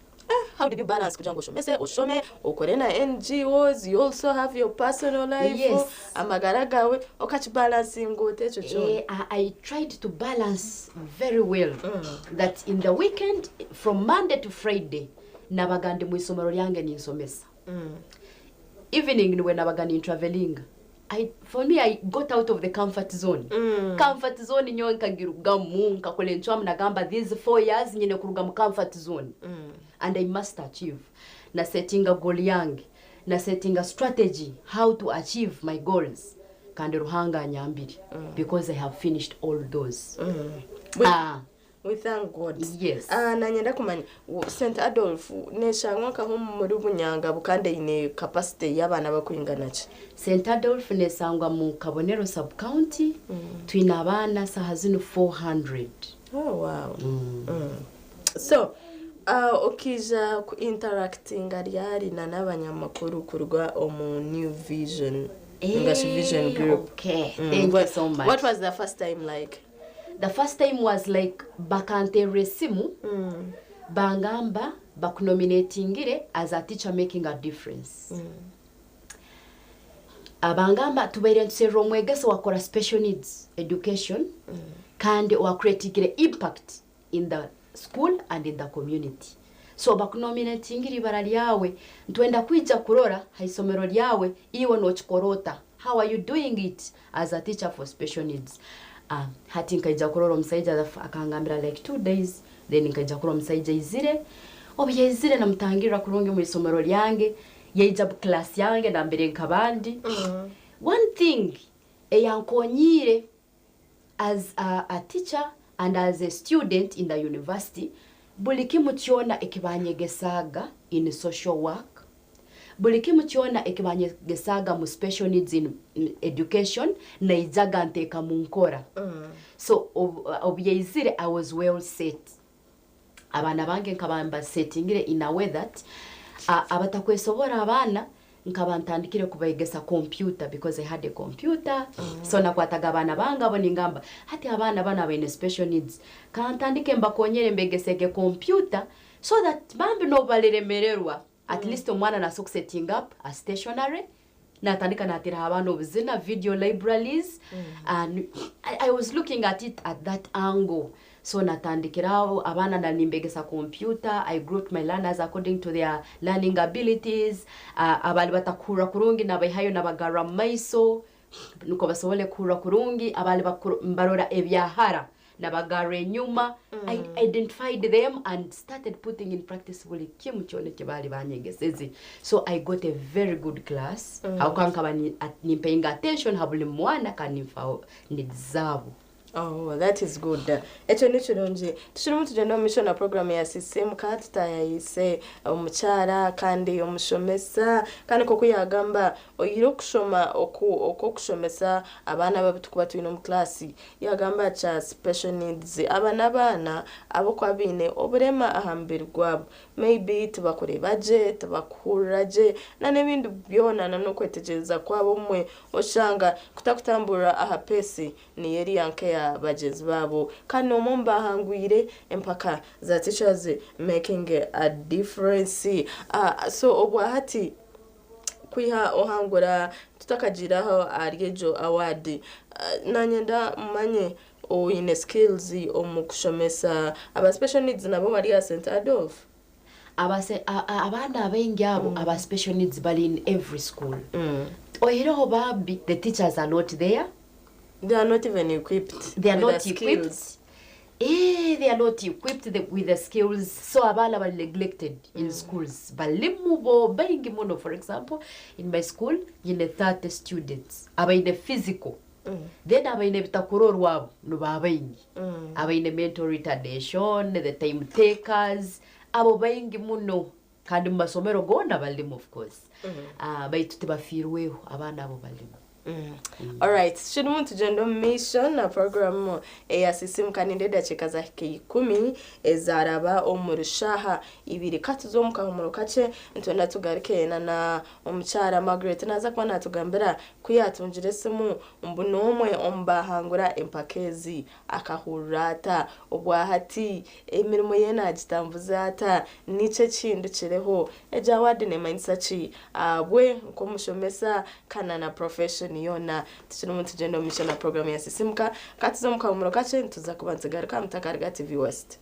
How did you balance kujango ushome ukore na NGOs, you also have your personal life? Yes. Amagaragawe okachi balancing gote chocho. I tried to balance very well. That in the weekend from Monday to Friday nabagandi mu isomero lyange ninsomesa. Evening when nabagandi traveling. For me, I got out of the comfort zone. Comfort zone nyo nkagiruga mu nkakole ntwamu nagamba these 4 years nyine kuruga mu comfort zone. And I must achieve. Na setting a goal yange. Na setting a strategy how to achieve my goals. Kandi ruhanga nyambiri. Because I have finished all those. We thank God. Yes. Nanyenda kumanya St. Adolf neshangwa ka ho muri bunyanga bukande ine capacity y'abana bakwingana ki. St. Adolf nesangwa mu Kabonero sub county. Twina abana sahazino 400. Oh wow. So okija ku interacting ari na n'abanyamakuru kurwa omu New Vision English Vision Group. Okay. Thank you so much. What was the first time like? The first time was like bakante resimu bangamba bakunominatingire as a teacher making a difference. Abangamba tubaire ntusero mwegese wakora special needs education kandi wakreatingire impact in the school and in the community. So bakunominatingire ibara lyawe ntwenda kwija kurora haisomero lyawe iwo no chikorota. How are you doing it as a teacher for special needs? Hati nkaija kurora omusaija akangambira like 2 days, then nkaija kurora omusaija izire obuyezire namutangira kurungi mu isomero lyange yeija bu class yange na mbere nkabandi. One thing eyankonyire as a teacher and as a student in the university, buliki mukiona ekibanyegesaga in social work, buliki mukiona ekibanyegesaga mu special needs in education na ijaga nteka munkora. So obuyezire I was well set. Abana bange nkabamba settingire in a way that abatakwesobora abana nkabantandikire kubayegesa computer because I had a computer. So nakwataga abana banga abo ningamba hati abana bana bene special needs kantandike mbakonyere mbegeseke computer so that bambi no baleremererwa at least omwana na setting up a stationery natandika natira abana obuzina video libraries. And I was looking at it at that angle. So natandikirawo abana na nimbegesa computer. I grouped my learners according to their learning abilities. Abali batakura kurungi na bayihayo na bagara maiso nuko basobole kura kurungi. Abali mbarora ebyahara na bagare nyuma. I identified them and started putting in practice buli kimu cyone kibali banyegesezi. So I got a very good class. Haukankaba ni paying attention habuli mwana kanifao nizabu. Oh, that is good. Echo nichirungi. Tushirimu tujenda mission program ya Sisiimuka tutayise omuchara kandi omushomesa kandi kokuyagamba oyiro kushoma okushomesa abana babitukuba tuyino mu class yagamba cha special needs abana abo kwabine oburema ahambiri gwabo maybe tubakore baje tubakuraje na nebindi byona no kwetegereza kwabo mwe oshanga kutakutambura aha pesi ni yeri yanke bagezi babo kandi omomba hangwire empaka za teachers making a difference. So obwa hati kwiha ohangura tutakagiraho aryejo award nanyenda manye o in skills omukushomesa aba special needs nabo bari St. Adolf. Abana abengi abo aba special needs bali in every school. Oyiro babi the teachers are not there. They are not even equipped. They are not equipped. They are not equipped with the skills. So abana are neglected in schools. Balimubo baingi mono, for example, in my school, in 30 students. Aba in the physical. Then aba in bitakuro rwabo no baingi. Aba in mental retardation, the time takers. Abo baingi mono. Kandi masomero gona balimu of course. Baitu tebafirweho abana abo balimu. Alright, shirimu tugendo mission na program ya Sisiimuka n'indeda chikaza kikumi ezaraba omurushaha ibiri katuzo mukahumuro kace ntona tugarike na omuchara Margaret naza kwa natugambira kuyatunjiresimu mbunomwe ombahangura empakezi akahurata obwahati emirimo yena agitambuza ata nice kindu kireho ejawadi ne mindsachi abwe komushomesa kana na profession yona tuchino tugendo mission na program ya Sisiimuka katuzo mukahumuro kace tuza kubanzigaruka mutakarga TV West.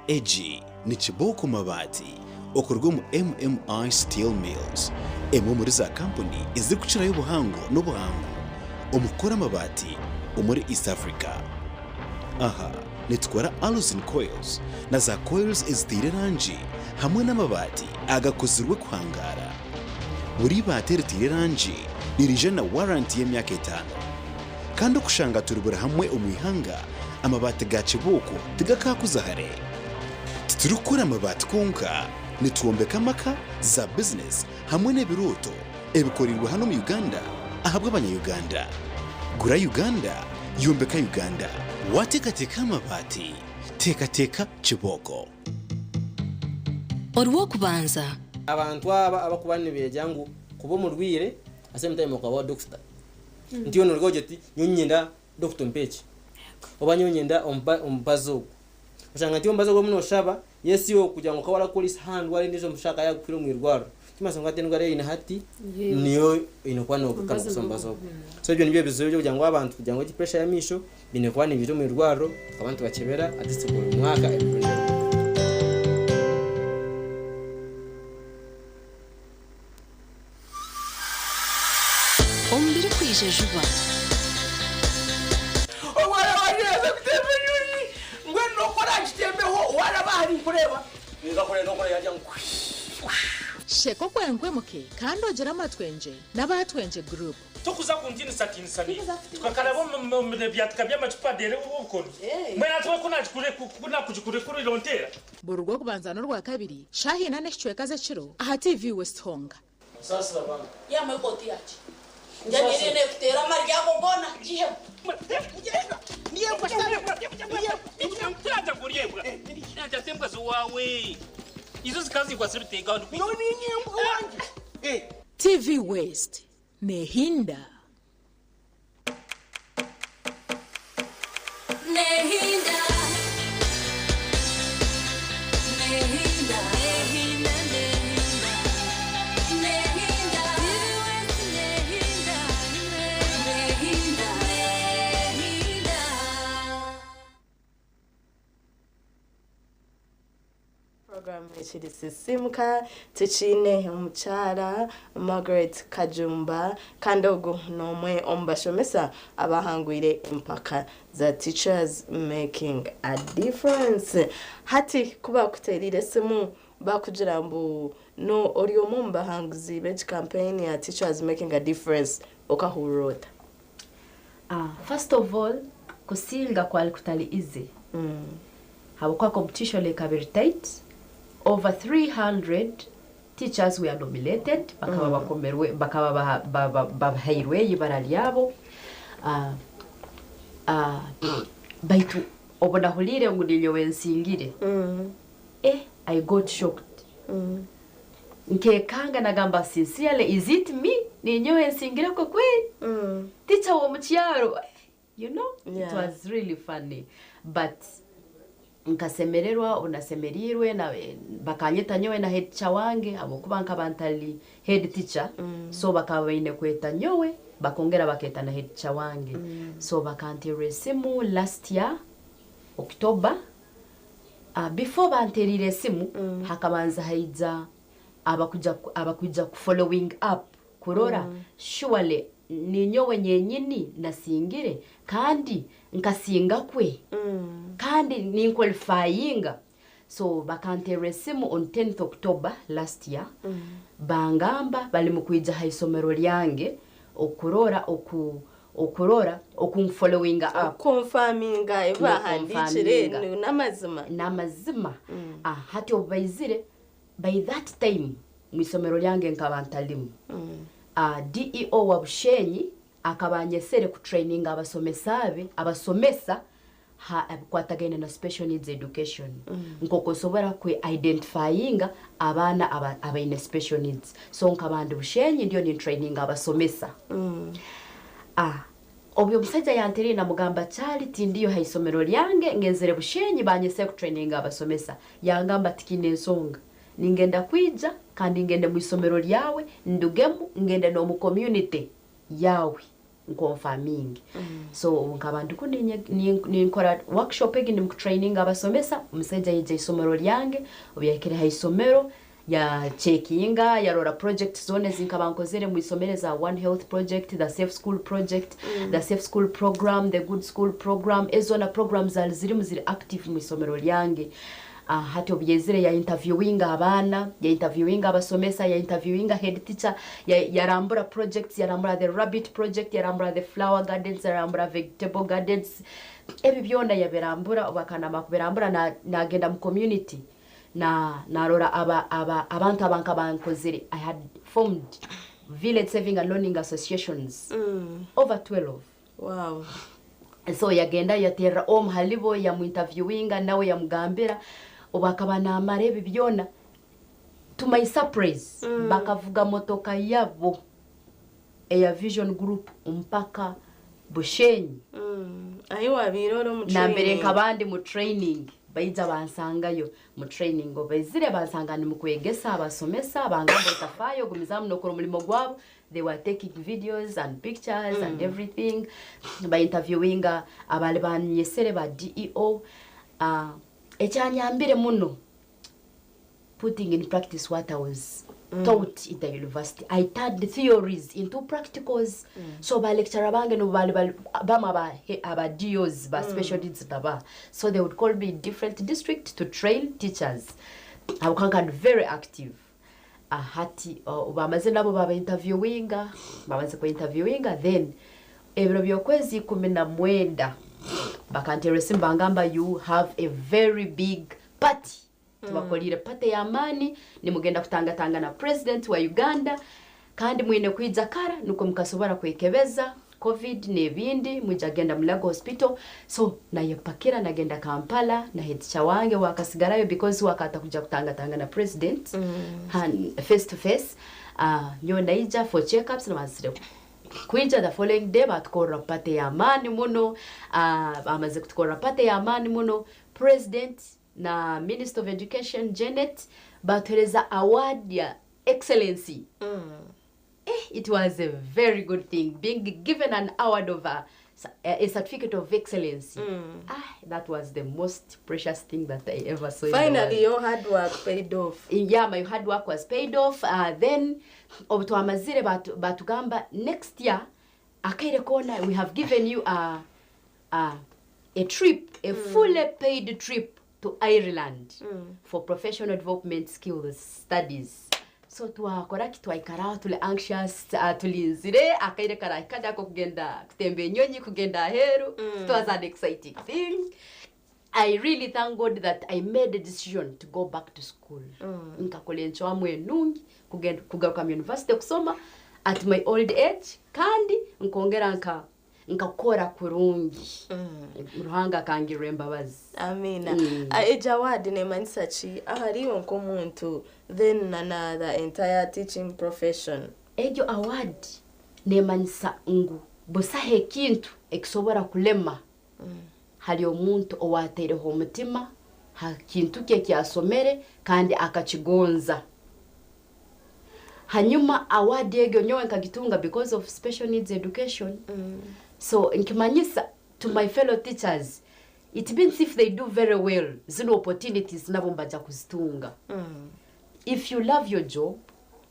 Eji ni Chiboko Mabati okorwa mu MMI Steel Mills emwe muri za company iziri kucira y'ubuhango n'ubuhango omukora amabati omuri East Africa. Aha nitwara alusin coils na za coils ezitire rangi hamwe n'amabati agakozirwe kuhangara. Buri bati ritire rangi nirije na warranty y'emyaka 5 kandi okushanga turubura hamwe omwihanga amabati ga Chiboko tigakakuza hare. Turukura amabati konka nituombeka maka za business hamwe n'ebiroto ebikorirwa hano mu Uganda ahabwa abanya-Uganda. Gura Uganda, yombeka Uganda. Watekateka amabati, tekateka Chiboko. Orwokubanza abantu abakubani bejangu kubo murwire asemta mu kwa doctor ndiyo norgoje ti nyonyenda Dr. Mpechi oba nyonyenda ombazo ushanga ti ombazo muno shaba yesiyo kugira ngo kawara kuri hand wari ndizo mushaka ya kufira mu irwaro kimasanga atendwa ina hati niyo inokwa no kama kusombazo so ibyo nibyo bizo byo kugira ngo abantu kugira ngo pressure ya misho binekwa ni biro mu irwaro abantu bakebera atisibura mwaka ebirunde. ombiri kwije juba wala wanyeza kutembenyuri ngwendo kora kitembeho wala bahari kureba ngakore no kora yajya sheko kwenkwe muke kandi ogera amatwenje n'abatwenje group tukuza kunjini sakinisani tukakarabo mu byatka by'amacupa dere ubukono mwe natwe kuna kujikure kuri rontera burugwo kubanza no rwa kabiri shahina neshwekaze kiro aha TV West Honga sasa bana ya mwekoti yachi njye ne kutera marya gogona gihe niye kwatara kuriyebwa nta tembwa zo wawe izo zikazi kwa sirutega ndo noni nyembo wanje TV West Nehinda Nehinda program chiri Sisiimuka tuchine omuchara Margaret Kajumba kandogo nomwe ombashomesa abahangwire impaka za teachers making a difference hati kuba kuterire simu bakugira mbu no oriomo mbahanguzi beji campaign ya teachers making a difference okahurota. First of all kusinga kwali kutali easy. Habukwa competition like very tight. Over 300 teachers were nominated bakaba bakomerwe bakaba bahirwe yibara lyabo baitu obona hulire ngudinyo wensingire I got shocked nke kanga nagamba sincerely is it me ninyo wensingire ko kwe teacher wo mukyaro you know it was really funny but nkasemererwa unasemerirwe na bakanyeta nyowe na head teacher wange abo kubanka bantali head teacher so bakabaine kweta nyowe bakongera baketa na head teacher wange so bakantere simu last year October before banterire simu hakabanza haiza abakuja following up kurora surely ni nyowe nyenyini nasingire kandi nkasinga kwe kandi ni qualifyinga so bakanteera esimu on 10th October last year bangamba bali mu kwijja ha isomero lyange okurora okunfollowinga up confirminga ebahandikire n'amazima hati obubaizire by that time mu isomero lyange nkabantalimu DEO wa Bushenyi akabanyesere ku training abasomesa kwatagene na special needs education nkoko sobora ku identifyinga abana aba in special needs so nkabandi Bushenyi ndio ni training abasomesa obyo musajja yantere na mugamba charity ndiyo ha isomero lyange ngenzere Bushenyi banyesere ku training abasomesa yangamba tikine nsonga ningenda kwija kandi ngende mu isomero lyawe ndugemu ngende no mu community yawe confirming so nkabantu kunye ninkora workshop egindi mu training abasomesa umusajja yije isomero lyange obyakire ha isomero ya checkinga ya rora project zone zinkabankozere mu isomero za One Health project, the Safe School project, the Safe School program, the Good School program, ezona programs ziri active mu isomero lyange. Hati obyezire ya interviewinga abana, ya interviewinga abasomesa, ya interviewinga head teacher, ya rambura projects, ya rambura the rabbit project, ya rambura the flower gardens, ya rambura vegetable gardens. Ebi byona ya berambura bakana makuberambura na agenda mu community. Na rora abantu abanka bankozire. I had formed village saving and learning associations over 12. Wow. So yagenda yatera halibo ya mu interviewinga nawe ya mugambira obakaba na marebe byona to my surprise bakavuga motoka yabo eya vision group mpaka Bushenyi ayiwa biroro mu training na mbere nkabandi mu training bayiza bansangayo mu training obezire bansangana mu kwegesa abasomesa bangambo tafayo gumizamu nokoro mulimo gwabo. They were taking videos and pictures and everything by interviewing abali banyesere ba DEO ekyanyambire muno putting in practice what I was taught in the university. I turned the theories into practicals. So by lecturer bange no bali bama aba DEOs ba special needs taba. So they would call me in different districts to train teachers. I was very active. Hati bamaze nabo baba interviewinga bamaze ko interviewinga then ebiro byokwezi 19 bakanterese mbangamba you have a very big party tubakolire party ya amani ni mugenda kutanga na president wa Uganda kandi mwine kwiza kara nuko mukasobora kwekebeza covid nebindi mwijagenda Mulago hospital so nayepakira nagenda Kampala na head wange wakasigarayo because wakata kuja kutanga na president face to face nyo naija for checkups na mazire kwija the following day batukora pate ya amani muno amaze kutukora pate ya amani muno president na Minister of Education Janet batereza award ya excellency. It was a very good thing being given an award of a certificate of excellency. That was the most precious thing that I ever saw. Finally your hard work paid off. Yeah, my hard work was paid off. Then obutwamazire batugamba next year akaire kona we have given you a trip, a fully paid trip to Ireland for professional development skills studies. So twakora kitwaikara tuli anxious tulinzire akaire kara kada ko kugenda kutembe nyonyi kugenda heru. It was an exciting thing. I really thank God that I made a decision to go back to school. Nkakolencho amwe nungi kugenda kugaruka mu university kusoma at my old age kandi nkongera nkakora kurungi ruhanga kangiremba bazi. Amina. Ejawadi ne manisachi ahariyo nkomuntu then the entire teaching profession. Ejo award ne manisa ngu busahe kintu eksobora kulema. Hali omuntu owatereho umutima ha kintu ke kyasomere kandi akakigonza. Hanyuma award ego nyowe nkagitunga because of special needs education. So nkimanyisa to my fellow teachers it means if they do very well zino opportunities nabo mbaja kuzitunga. If you love your job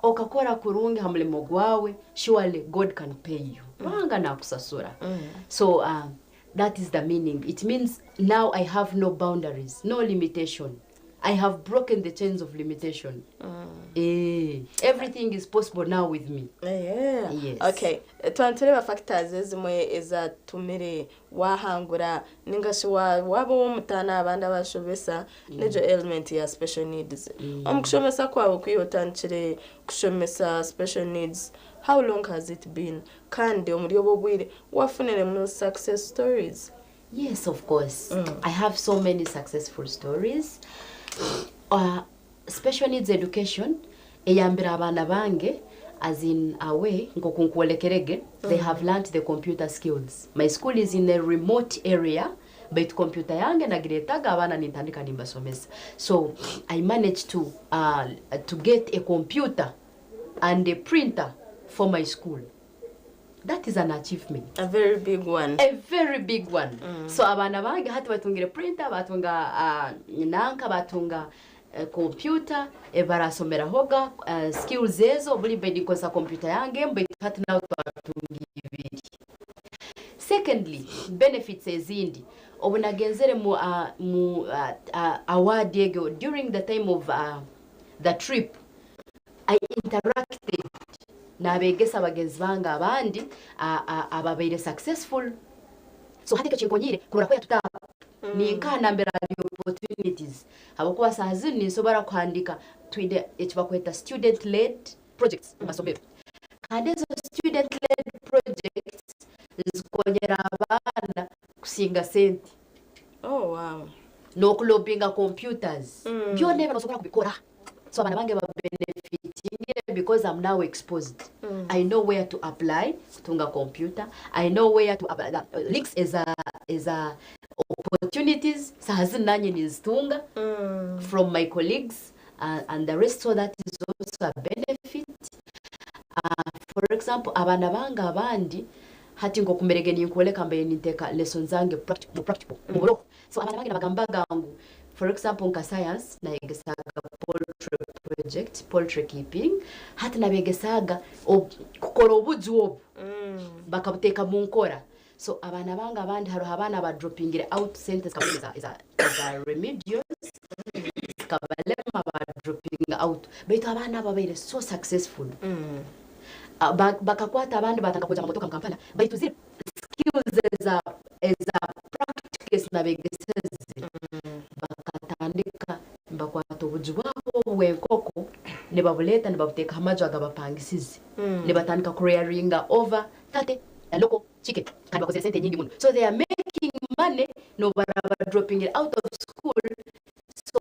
okakora kurungi hamulimo gwawe surely God can pay you. Wanga na kusasura. So that is the meaning. It means now I have no boundaries, no limitation. I have broken the chains of limitation. Everything is possible now with me. Yeah. Yes. Okay. Twantureba factors ezimwe ezatumire wahangura ningashi waba womutana abandi abashomesa nejo element ya special needs. Omukushomesa kwawe kwiyotandikire kushomesa special needs. How long has it been? Kandi omuri obwire wafunire mu success stories? Yes, of course. I have so many successful stories. Special needs education eyambira abana bange as in a way ngokunkuolekerege they have learned the computer skills. My school is in a remote area but computer yange nagiretaga abana nintandika nimbasomesa. So I managed to get a computer and a printer for my school. That is an achievement. A very big one. A very big one. So abana bange hati batungire printer, batunga nanka, batunga computer, barasomera hoga skills ezo buli bedi kosa computer yange mbe hati nawe batungi ibiri. Secondly, benefits ezindi. Obunagenzere mu award yego during the time of the trip. I interacted nabegesa bagenzi banga abandi ababaire successful. So hati kachikonyire kurora ko yatuta ni nkana mbera opportunities abakuba sazini nsobara kwandika twide ekibakweta student led projects masomero kandi zo student led projects zikonyera abana kusinga sente. Oh wow. No kulobinga computers byone basobora kubikora. So abana bange ba benefiting because I'm now exposed. I know where to apply kutunga computer. I know where to apply links is a opportunities sahazi nanye nizitunga from my colleagues and the rest, so that is also a benefit. For example, abana banga abandi hati ngo kumerege ni nkoleka mbe niteka lessons zange practical muburo. So abana bange bagamba gangu, for example nka science na yegesaga poultry project, poultry keeping, hati na begesaga kukora obujuobu bakabuteka mu nkora. So abana banga abandi haro abana ba dropping out centers kabisa is a remedios kabalema ba dropping out, but abana babaire so successful. Bakakwata abandi batanga kuja mamotoka Kampala but zero skills as a practice na begesezi bakatandika bakwata obujwabo bwenkoko ne babuleta ne babuteka amajo agabapangisize ne batandika careeringa over 30 local chicken kandi bakoze sente nyingi muno. So they are making money no baraba dropping it out of school. So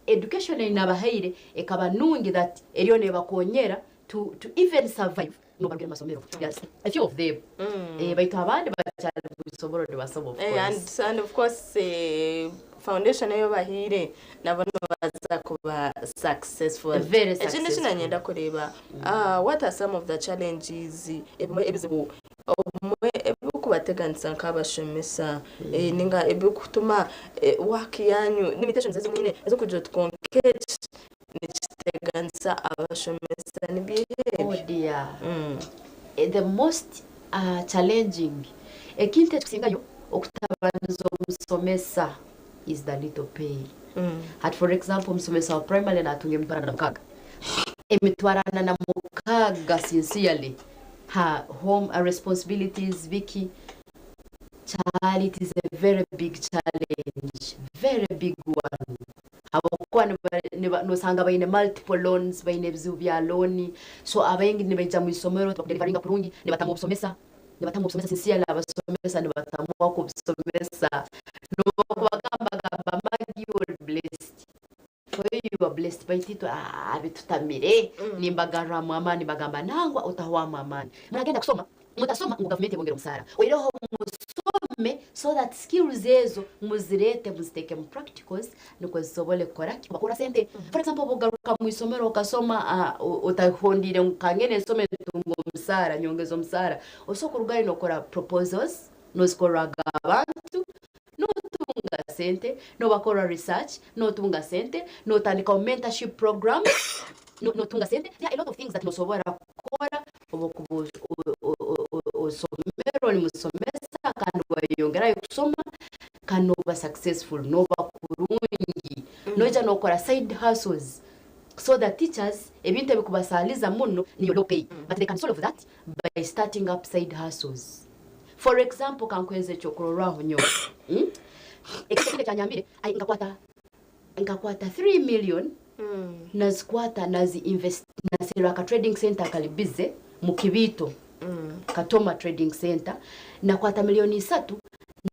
education inabahaire ekaba nungi that eriyo ne bakonyera to even survive no bagire masomero. Yes, a few of them baito abandi bachali kusoboro de basobo, of course. And of course foundation yo bahire nabano baza kuba successful, very successful. Nanyenda kureba what are some of the challenges ebizibu ebukubateganisa nk'abashomesa ninga ebukutuma work yanyu limitations ezimwe ezokuja concrete niteganisa abashomesa ni behave. Oh dear. The most challenging ekinte kusingayo okutabanzo musomesa is the little pay. At for example musomesa wa primary na tunge mtwarana na mukaga emitwarana na mukaga sincerely her home responsibilities Vicky child, it is a very big challenge, very big one. Abakwa no sanga baine multiple loans baine bizu bya loan, so abengi ne baija mu isomero bakudelivaringa kurungi ne batamu obusomesa sincerely abasomesa ne batamu ko obusomesa no bakubagamba magi you blessed. For you are blessed by tito abitutamire nimbagara mu amani bagamba nangwa utawa mu amani muragenda kusoma mutasoma ngo government yongera umusara oyiroho musome so that skills ezo muzirete muziteke mu practicals nuko zisobole gukora bakora sente. For example bogaruka mu isomero ukasoma utahondire nkangene some tungo umusara nyongezo umusara osoko rugari no kora proposals no zikoraga abantu no tunga sente no bakora research no tunga sente no tandika mentorship program no tunga sente. There are a lot of things that no sobora kora obokubo somero ni musomesa kandi wayongera kusoma kandi uba successful no bakurungi noja nokora side hustles so that teachers ebintu ebikubasaliza muno niyo low pay but they can solve that by starting up side hustles. For example, kankwenze chokororwaho nyo ekitende kyanyambire ai ngakwata 3 million nazikwata nazi invest nasira ka trading center kalibize mu Kibito Katoma trading center nakwata milioni 3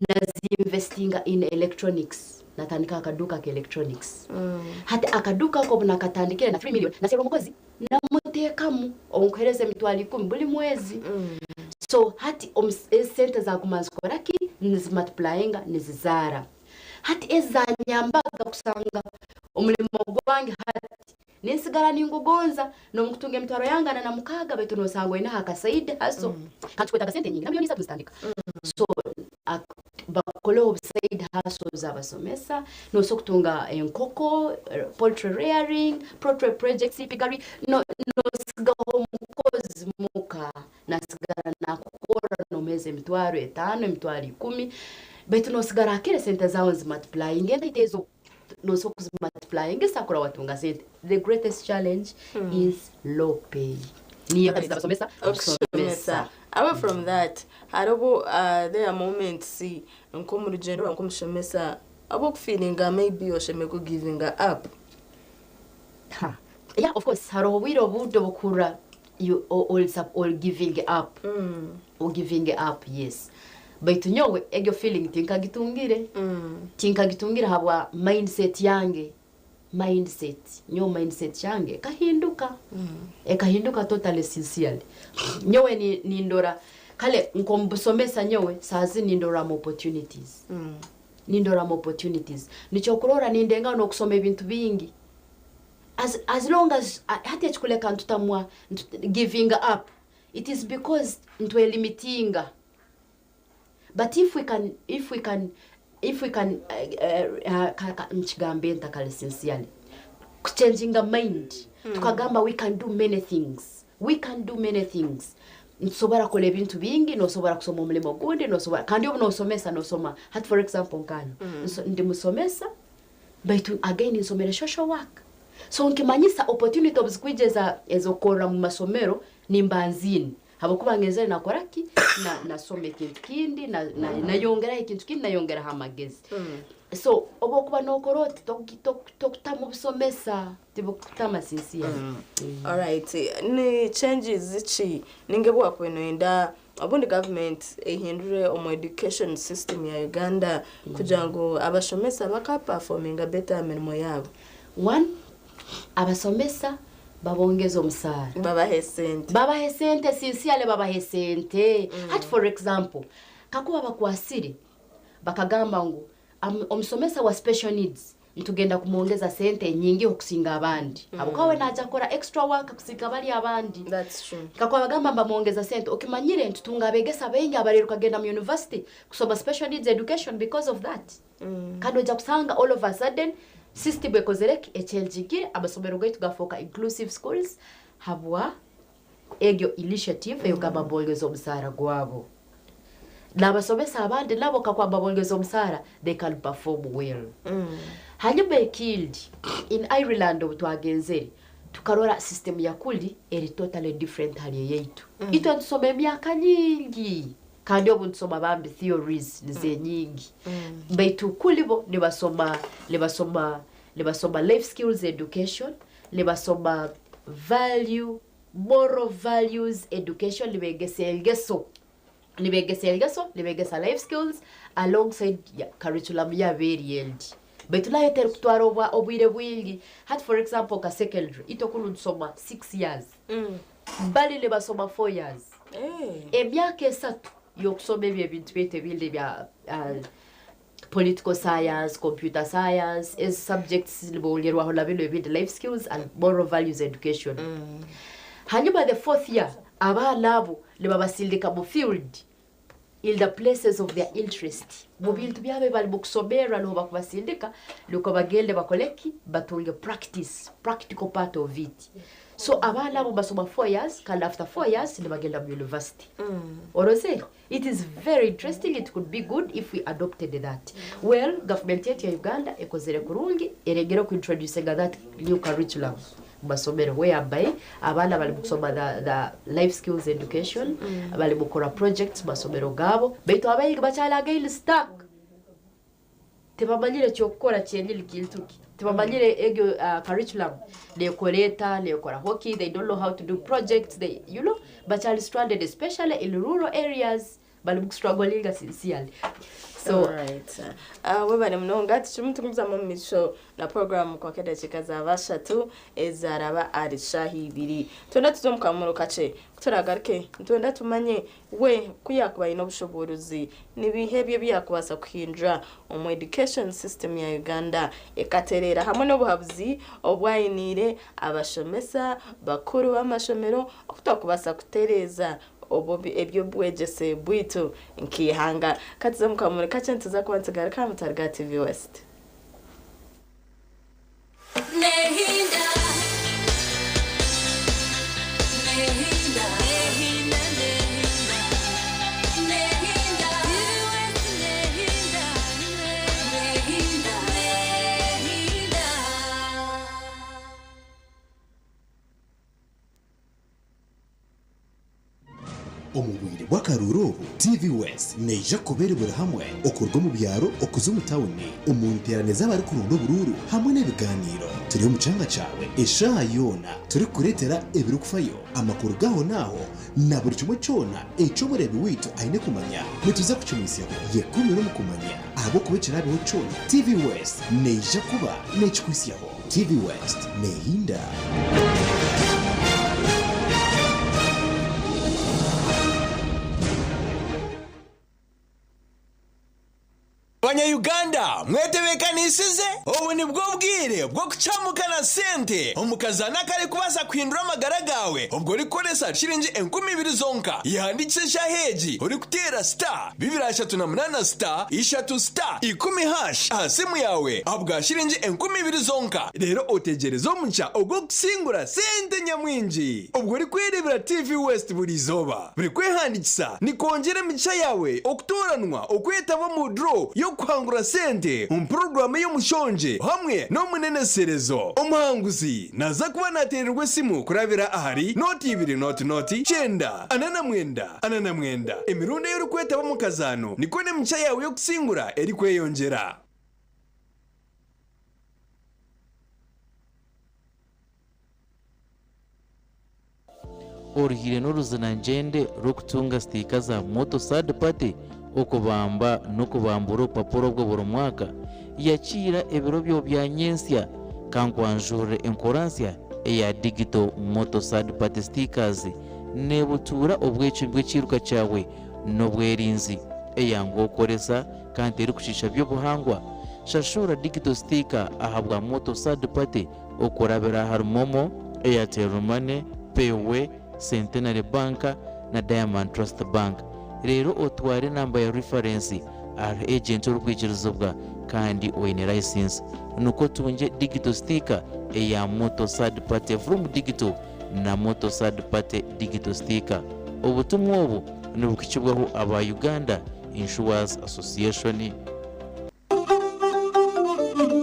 nazi investinga in electronics natandika akaduka ka electronics hata akaduka ko nakatandikira na 3 million nasira umukozi namutekamu onkereze mitwali 10 buli mwezi. So hati center za kumanzikoraki nizimultiplyinga nizizara hati ezanyambaga kusanga omulimo gwange hati ninsigara ningugonza nomukutunga emitwaro yangana na mukaga betu nosangwa ina hakasaide haso katukweta sente nyingi na milioni 3 zitandika. So bakolo side hustles abasomesa no sokutunga enkoko poultry rearing poultry projects pigari no sigaho mukozi muka nasigara nakukora no meze mitwaro 5 mitwaro 10 betu no sigara akire sente zawo multiplying and itezo no so multiplying sakura watunga sente. The greatest challenge is low pay. Niyo kabisa basomesa okusomesa. Away from that, harobo there are moments see nkomu rugendo nkomushomesa abo feelinga maybe oshemeko giving up. Yeah, of course harobo wiro budo bukura you all giving up. Or giving up, yes. But nyowe egyo feeling tinkagitungire habwa mindset yange mindset yange kahinduka ekahinduka totally sincerely. Nyowe ni ndora kale nkombusomesa nyowe sazi ni ndora opportunities nicho kurora nindenga no kusoma ibintu bingi as long as hati chikuleka ntutamwa giving up, it is because ntwe limitinga. But if we can mchigambe ntakale sincerely changing the mind tukagamba we can do many things nsobara kole bintu bingi no sobara kusoma mulimo gundi no sobara kandi obu no somesa no soma hat for example nkana ndi musomesa but again insomera social work so nkimanyisa opportunity obzikwijeza ezokora mu masomero nimbanzini habakuba ngeze nakoraki nasome ikintu kindi nayongera ikintu kindi nayongera hamagezi. So obo kuba nokoroti tokutamu busomesa tibukutama sinsiya. All right, ni changes zichi ningebwa kwenda obundi government ehindure omo education system ya Uganda kujango abashomesa baka performing better mirimo yabo. One, abasomesa babongeza omusara babahe sente sinsiale babahe sente. Hat for example kakuba bakwasire bakagamba ngo omusomesa wa special needs ntugenda kumongeza sente nyingi okusinga abandi abukawe naja kora extra work kusinga bali abandi. That's true. Kakuba bagamba mbamongeza sente okimanyire ntutunga begesa bengi abareruka kagenda mu university kusoma special needs education because of that. Kado ja kusanga all of a sudden system ekozereki echelgigire abasomero gaitu gafoka inclusive schools habwa egyo initiative yo kababongezo omusara gwabo nabasomesa abandi nabo kakwa babongezo omusara they can perform well. Hanyuma killed in Ireland obutwagenzeri tukarora system ya kuli eri totally different hali yetu. Ito tusome myaka nyingi kandi obu nsoma bambi theories nize nyingi baitu kulibo libasoma life skills education, libasoma moral values education, libegesa life skills alongside curriculum ya varied. Baitu la yeter kutwaro obwire bwingi hat for example ka secondary itokulu nsoma 6 years bali libasoma 4 years emyaka esatu yokusoma ebintu bete bilde bya political science, computer science as subjects libolirwa holabelo ebintu life skills and moral values education. Hanyuma the 4th year abalabo libabasildika mu field in the places of their interest. Mubintu byabe bali bukusomera no bakubasildika luko bagende bakoleki batunge practical part of it. so abana abo basoma 4 years kandi after 4 years nibagenda mu university orose it is very interesting. It could be good if we adopted that. Well, government yetu ya Uganda ekozere kurungi eregero ku introduce that new curriculum basomero whereby abana bali kusoma the life skills education bali bukora projects basomero gabo beto abayiga bachala again stuck tebamanyire cyokora cyendili kilituki tebamanyire ego curriculum they koleta they kora hockey, they don't know how to do projects, they bachala stranded especially in rural areas bali struggling sincerely. So right. We bari mnonga tuchumutukuza mu misho na program kwa keda chikaza bashatu ezaraba ari shahibiri. Twenda tuzomukamuro kace turagaruke twenda tumanye we kuyakuba ino bushoboruzi nibihebye byakubasa kuhindura mu education system ya Uganda ekaterera hamwe no buhabuzi obwayinire abashomesa bakuru b'amashomero okutakubasa kutereza obobi ebyo bwegese bwitu nkihanga katiza mukamure kace ntuza kwantagara ka mutarga TV West Nehinda Nehinda Nehinda Nehinda Nehinda Nehinda Nehinda Nehinda omubwire bw'akaruro TV West neja kuberebera hamwe okurwa mu byaro okuza mu tawuni umunterane z'abari kurundo bururu hamwe n'ibiganiro turi mu cyanga cyawe esha yona turi kuretera ebiri kufayo amakuru gaho naho na buri kimwe cyona eco burebe witu aine kumanya nituza kucumisyaho yekumira mu kumanya abo kubekera biho cyona TV West neja kuba nechikusyaho TV West nehinda Banya-Uganda mwetebekanisize ubu ni bwo bwire bwo kucamukana sente omukazana kari kubasa kuhindura amagara gawe ubwo rikoresa shiringi 20,000 zonka yihandikisha heji uri kutera star 238 star 3 star 10 hash asimu yawe abwa shiringi 20,000 zonka rero otegerezo muncha ubwo kusingura sente nyamwinji ubwo rikwirebera TV West buri zoba buri kwehandikisa ni kongera micha yawe okutoranwa okwetaba mu draw yo kwangura sente program yo mushonje hamwe no muneneserezo umuhanguzi naza kuba natererwe simu kurabira ahari noti 2 noti chenda anana mwenda emirundi yo kwetaba mu kazano niko ne mcha yawe yo kusingura eri kweyongera orihire n'uruzinangende rukutunga stika za moto third party okubamba no kubambura urupapuro rwo buri mwaka yakira ebiro byo bya nyensya kankwanjure enkoransya eya digital moto third party stickers nebutura obwecyo bw'ekiruka cyawe n'obwerinzi eyango okoresa kandi eri kushisha by'obuhangwa shashura digital sticker ahabwa moto third party okurabira harmomo Airtel Money Payway Centenary Bank na Diamond Trust Bank rero otware namba ya reference ari agent urukwikirizobwa kandi oine license nuko tunje digital sticker eya moto third party from digital na moto third party digital sticker obutumwa obu nubukicibwaho aba Uganda Insurance Association.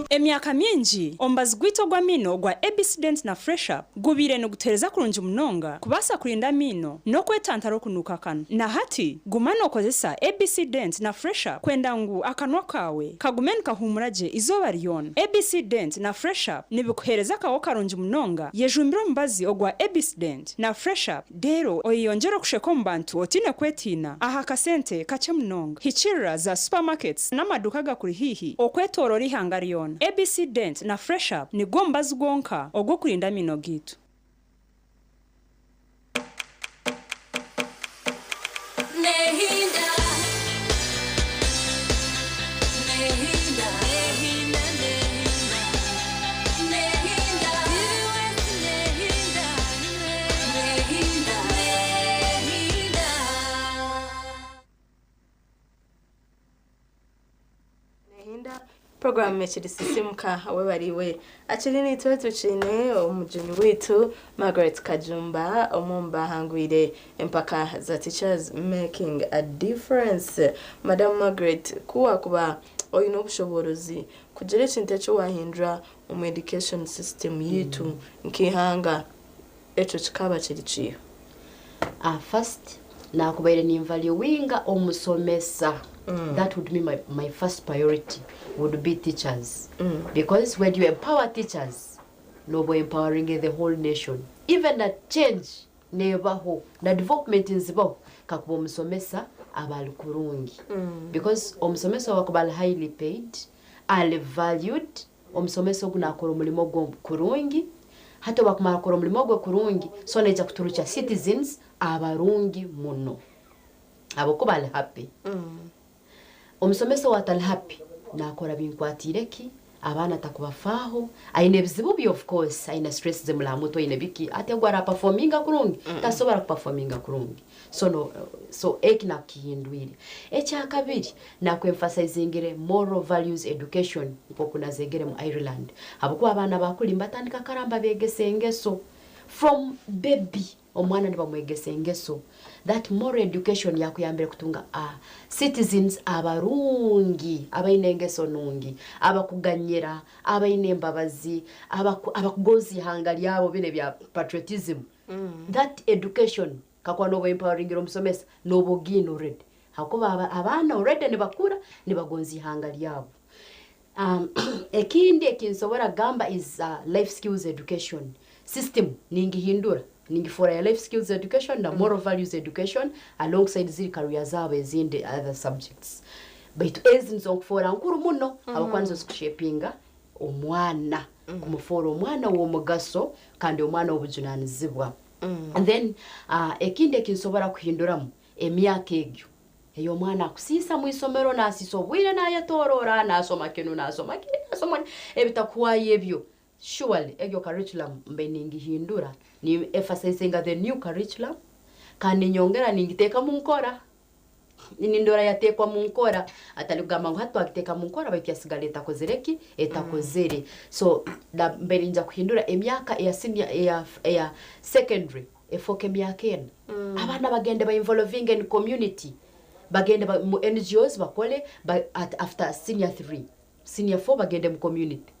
Emyaka mingi ombazi gwito gwa mino gwa Abcdent na Fresh Up gubire no gutereza kurunji munonga kubasa kurinda mino no kwetantaro kunuka kano na hati gumano kozesa Abcdent na Fresh Up kwenda ngu akanwa kawe kagumen kahumuraje izoba ryona. Abcdent na Fresh Up nibikuhereza kawo karunji munonga yejumbiro mbazi ogwa Abcdent na Fresh Up dero oyongera kusheko mbantu otine kwetina aha kasente kache munonga hichira za supermarkets na maduka gakuri hihi okwetoro rihangariyona. Abcdent na Fresh Up ni gombazi gonka ogwo kurinda mino gitu. Nehinda Nehinda Nehinda Nehinda Nehinda Nehinda Nehinda Nehinda program mechiri Sisiimuka we bariwe akiri nitwe tucine omujuni witu Margaret Kajumba omumba hangwire empaka za teachers making a difference. Madam Margaret, kuba oyina obushoborozi kugira ekintu ekyo wahindura mu education system yitu nkihanga ekyo kikaba kiri kiyo? First nakubaire nimvaluinga omusomesa. That would be my first priority would be teachers. Because when you empower teachers, nobo empowering the whole nation. Even that change nebaho na development nzibaho kakuba omusomesa abali kurungi. Because omusomesa wakubali highly paid, ali valued, omusomesa ogunakora omulimo gwo kurungi, hata bakumara kora omulimo gwo kurungi, so neja kuturucha citizens abarungi muno. Abo kubali happy. Omusomesa watali happy nakora binkwatireki abana takubafaho aine bizibu bi of course aine stress zemula muto ine biki ategwara performinga kurungi tasobara performinga kurungi so ekina kihindwire echa kabiri na emphasizingire moral values education uko kuna zegere mu Ireland abuko abana bakulimba tandika karamba begesengeso from baby omwana nibamwegesengeso that moral education yakuyambere kutunga citizens abarungi abainengeso nungi abakuganyira abainembabazi abakugozi hanga lyabo bine bya patriotism. That education kakwa nobo empowering omusomesa nobo gino red hakuba abana already nibakura nibagonzi hanga lyabo. Ekindi ekinsobora gamba is life skills education system ningi hindura ningi for a life skills education na moral values education alongside ziri career zabo ezindi other subjects. But ezinzo kufora nkuru muno abakwanzo kushapinga omwana kumufora omwana wo mugaso kandi omwana obujunanizibwa. And then ekindi kinsobora kuhinduramu emyaka egyo eyo mwana kusisa mu isomero nasiso bwire na yatorora nasoma kinu nasoma ebitakuwa yebyo. Surely egyo curriculum mbe ningi hindura ni emphasizing the new curriculum kandi nyongera ningiteka munkora nindora yatekwa munkora atalugamba ngo hatu akiteka munkora bakiyasigala etakozereki etakozere. So da mbere nja kuhindura emyaka ya senior ya secondary efoke myaka ena abana bagende ba involving in community bagende mu NGOs bakole after senior 3 senior 4 bagende mu community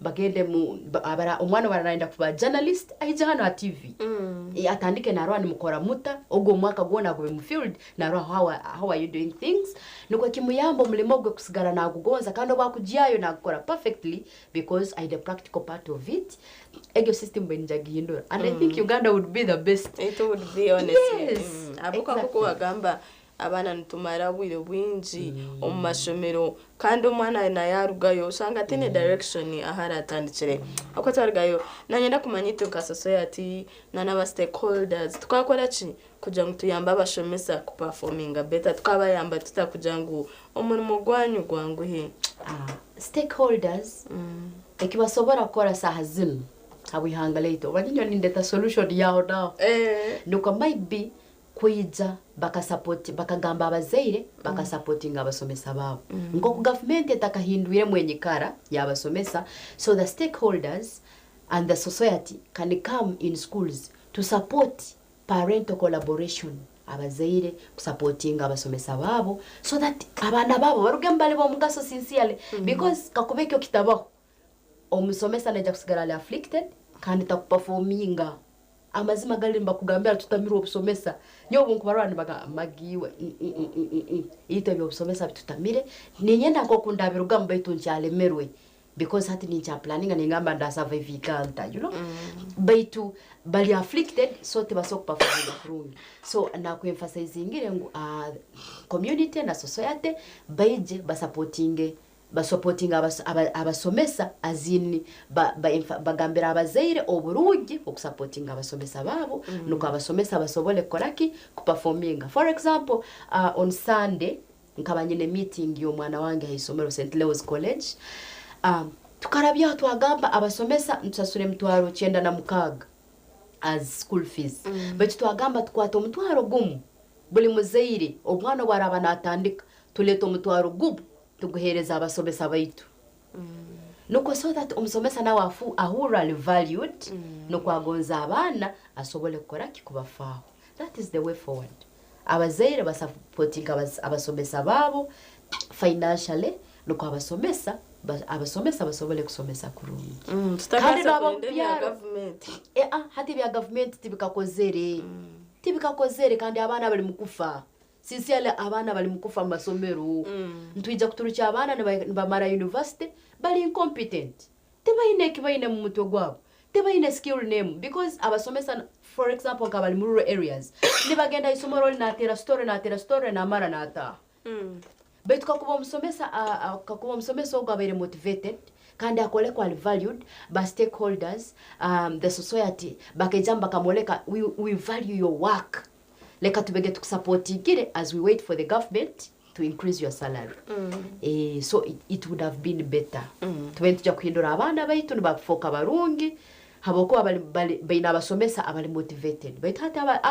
bagende mu abara omwana baraenda kuba journalist aija hano TV atandike narwa ni mukora muta ogo mwaka gona go mu field narwa how are you doing things nuko kimuyambo mulimo gwe kusigara na gugonza kandi bakujiyayo na gukora perfectly because I the practical part of it egyo system benja gihindura and I think Uganda would be the best. It would be honestly. Yes, abuka kuko wagamba abana ntumara bwire bwinji omashomero kandi omwana na yarugayo usanga tine direction ahara atandikire akwatarugayo nanyenda kumanyito ka society na naba stakeholders tukakora ki kugira ngo tuyamba abashomesa ku performing better tukabayamba tutakugira ngo omurimo gwanyu gwanguhe stakeholders ekibasobora kora saha zino abihangaleito banyinyo ndeta solution yao now nuko might be kuija bakagamba abazaire bakasupporting abasomesa babo ngo ku government etakahindwire mwenyikara yabasomesa so the stakeholders and the society can come in schools to support parental collaboration abazaire supporting abasomesa babo so that abana babo barugembale bo mugaso sincerely because kakubekyo kitabaho omusomesa naja kusigara afflicted kandi takuperforminga amazima galimba kugambira tutamira obusomesa nyo bunku barwani baga magiwe ite byo obusomesa tutamire ninyenda ko kundabira ugamba itu ncyalemerwe because hati nincha planning ngamba nda survive kalta baitu bali afflicted so tebasoko perform kurungi so na ku emphasizingire ngo community na society baije basupporting abasomesa azini bagambira abazaire oburugi okusupporting abasomesa babo nuko abasomesa basobole koraki ku performinga. For example on Sunday nkabanyine meeting yo mwana wange haisomero St Leo's College tukarabya twagamba abasomesa ntusasure mtwaro 9 as school fees but twagamba tukwata mtwaro gumu buli muzaire omwana waraba natandika tuleto mtwaro gubu tuguhereza abasomesa baitu nuko so that omusomesa nawe ahura valued nuko agonza abaana asobole kukora kikubafaaho. That is the way forward. Abazaire basupporting abasomesa babo financially nuko abasomesa basobole kusomesa kurungi. Kandi nabo government hati bya government tibikakozere kandi abana bali mukufa. Sincerely abana bali mukufa mu masomero. Ntwija kuturukya abana bamara university bali incompetent. Tebayine kibayine mu mutwe gwabo. Tebayine skill name because abasomesa for example kabali mu rural areas. Nibagenda isomero linatera story na mara nata. Betu kakuba musomesa ogabere motivated kandi akole kwali valued by stakeholders, the society bakejamba kamoleka we value your work. Leka tubege tukusupportingire as we wait for the government to increase your salary. So it would have been better. Tuwentuja kuhindura abana baitu nibafoka barungi haboko baina abasomesa abali motivated. Baitu hata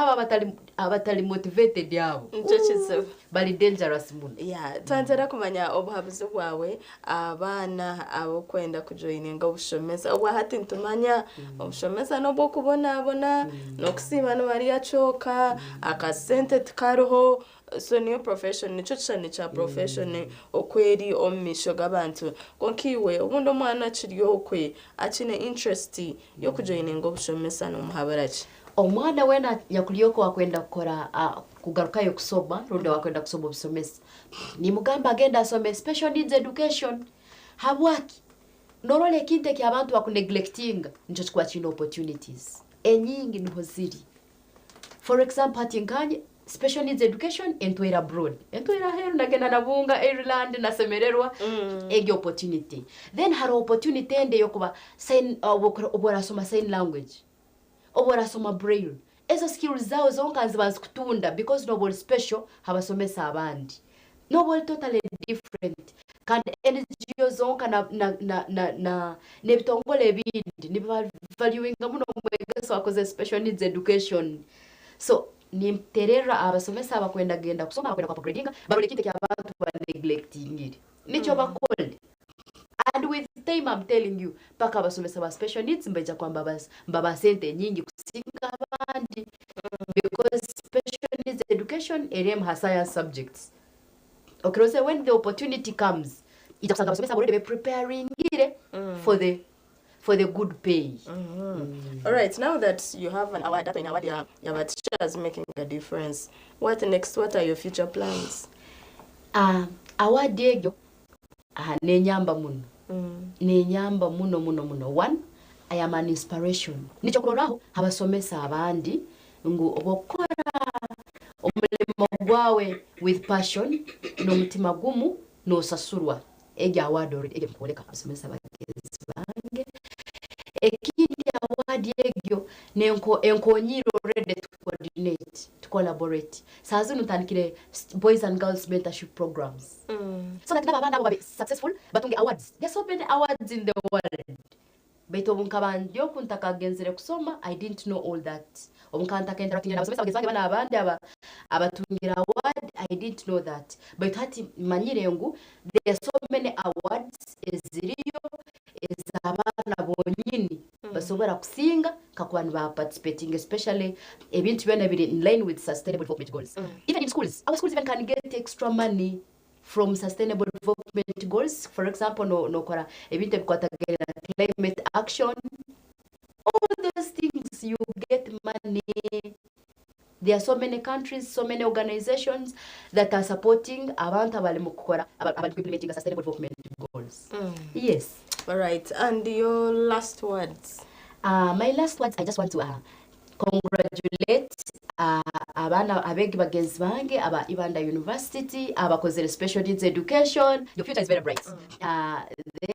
abatali motivated yabo. Nchochizo. Bali dangerous muno. Yeah, tuanzera kumanya obuhabuzi bwawe abana abo kwenda kujoininga obushomesa. Obwa hati ntumanya obushomesa nobo kubona nokusiba no bari yachoka akasente tikaroho. So niyo profession nicho cyane cha profession okweri omisho gabantu konkiwe ubundi omwana kiriyo okwe akine interest yo kujoininga obushomesa no muhabarachi. Omwana wena yakuliyoko akwenda kukora kugaruka yo kusoma rundi wakwenda kusoma obusomesa ni mugamba agenda asome special needs education habwaki norole kinte ki abantu bakuneglectinga nicho chikwa chino opportunities enyingi niho ziri. For example hatinganye special needs education entwera abroad entwera hero nagenda nabunga Ireland nasemererwa egi opportunity. Then hari opportunity ende yokuba sign obora soma sign language obora soma braille. Ezo skills zao zonka zibanza kutunda because nobody special habasomesa abandi. Nobody totally different. Kandi NGO zonka na nebitongole ebindi ni valuing muno mwegeso akoze special needs education. So nimterera abasomesa abakwenda genda kusoma abakwenda kwa upgrading barole kite kya abantu ba neglecting nicho bakole. And with time I'm telling you paka abasomesa ba special needs mbeja kwamba mbaba sente nyingi kusinga abandi because special needs education has science subjects. Okay, so when the opportunity comes itakusanga abasomesa already be preparing for the good pay. All right, now that you have an award, your teachers making a difference. What next? What are your future plans? Award yego nenyamba muno. Nenyamba muno. One, I am an inspiration. Nicho kuroraho habasomesa abandi ngo obokora omulimo gwawe with passion no mutima gumu no sasurwa. Ega award already ege mkoleka abasomesa bagezi bange. Ekindi award yegyo enkonyiro ready to coordinate, to collaborate. Sazi nutanikire boys and girls mentorship programs. So that abana abo babe successful batunge awards. There's so many awards in the world. Beto bunkabandi yo kuntaka genzere kusoma, I didn't know all that. Obunkantaka interacting na abasomesa bagezi bange bana abandi abatungira award, I didn't know that. But hati manyire yangu there are so many awards eziriyo ezabana bonyini basobora kusinga kakubantu ba participating especially ebintu byona biri in line with sustainable development goals. Even in schools, our schools even can get extra money from sustainable development goals. For example, no kora ebintu bikwatagera climate action. All those things you get money. There are so many countries, so many organizations that are supporting abantu abali mukora about implementing sustainable development goals. Yes. All right. And your last words? My last words, I just want to congratulate abana abegi bagenzi bange aba Ibanda University abakozere special needs education. Your future is very bright.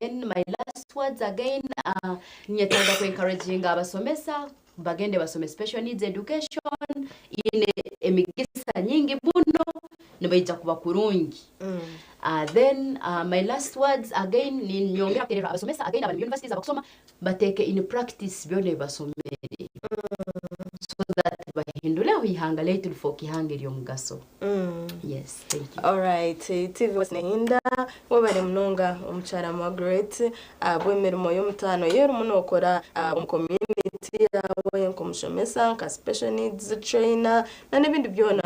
Then my last words again, nyetanga ku encouraging abasomesa bagende basome special needs education ine emigisa nyingi buno nibaija kuba kurungi. Then my last words again ni nyongera kuterera abasomesa again aba universities abakusoma bateke in practice byone basomere so that hindule uhihanga leitu lifoki hange ryo mugaso. Yes, thank you. All right, TV was nehinda wabare munonga omuchara Margaret abwemirimo y'omutano yero munokora mu community yawe nkomushomesa nka special needs trainer na n'ibindi byona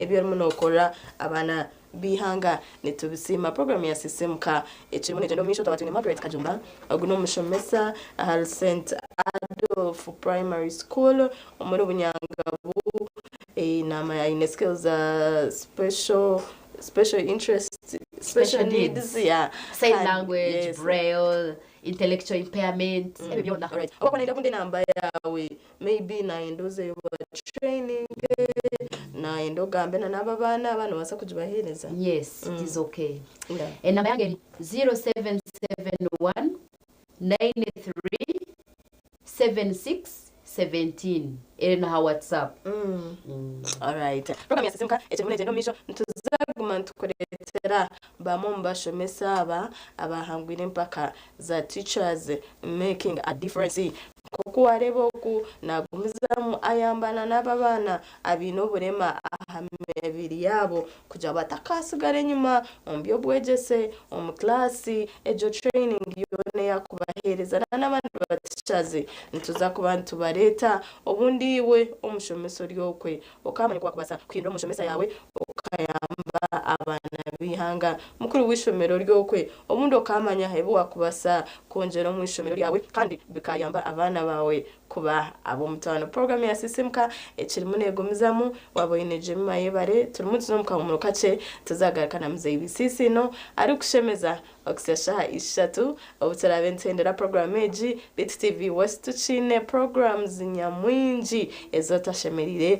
ebyo munokora abana bihanga netubisima program ya Sisiimuka ekirimo n'egendo misho tabatune Margaret Kajumba oguno mushomesa St Adolf Primary School omuri Bunyangabu nama ine skills special interest special needs sign language, braille, intellectual impairment. Right. Okwanira kunde namba yawe maybe na endoze training na endogambe na nababana abantu basa kujibahereza. Yes, it is okay. And namba yange 0771 93 7617 na WhatsApp. All right. Program ya Sisiimuka ekirimo n'egendo misho ntuzaguma ntukoretera bamwe mbashomesa abahangwire mpaka za teachers making a difference kuko warebo ku nagumizamu ayambana n'ababana abino burema ahamebiri yabo kuja batakasigare nyuma ombyo bwegese class ejo training yone yakubahereza n'abandi bateachers ntuza ku bantu bareta obundi iwe omushomesa ryokwe okamanya kwa kubasa kwindira omushomesa yawe okayamba abana bihanga mukuru w'ishomero ryokwe obundi okamanya hebo wakubasa konjera mu ishomero yawe kandi bikayamba abana bawe kuba abo mutano. Program ya Sisiimuka ekirimo negomizamu waboyine Jemimah yebare turimunsi no mukamuro kace tuzagarukana muze ibisisi no ari kushemeza okusesha ishatu obutara bentendera program eji BTV West tuchine programs nyamwinji ezota shemerire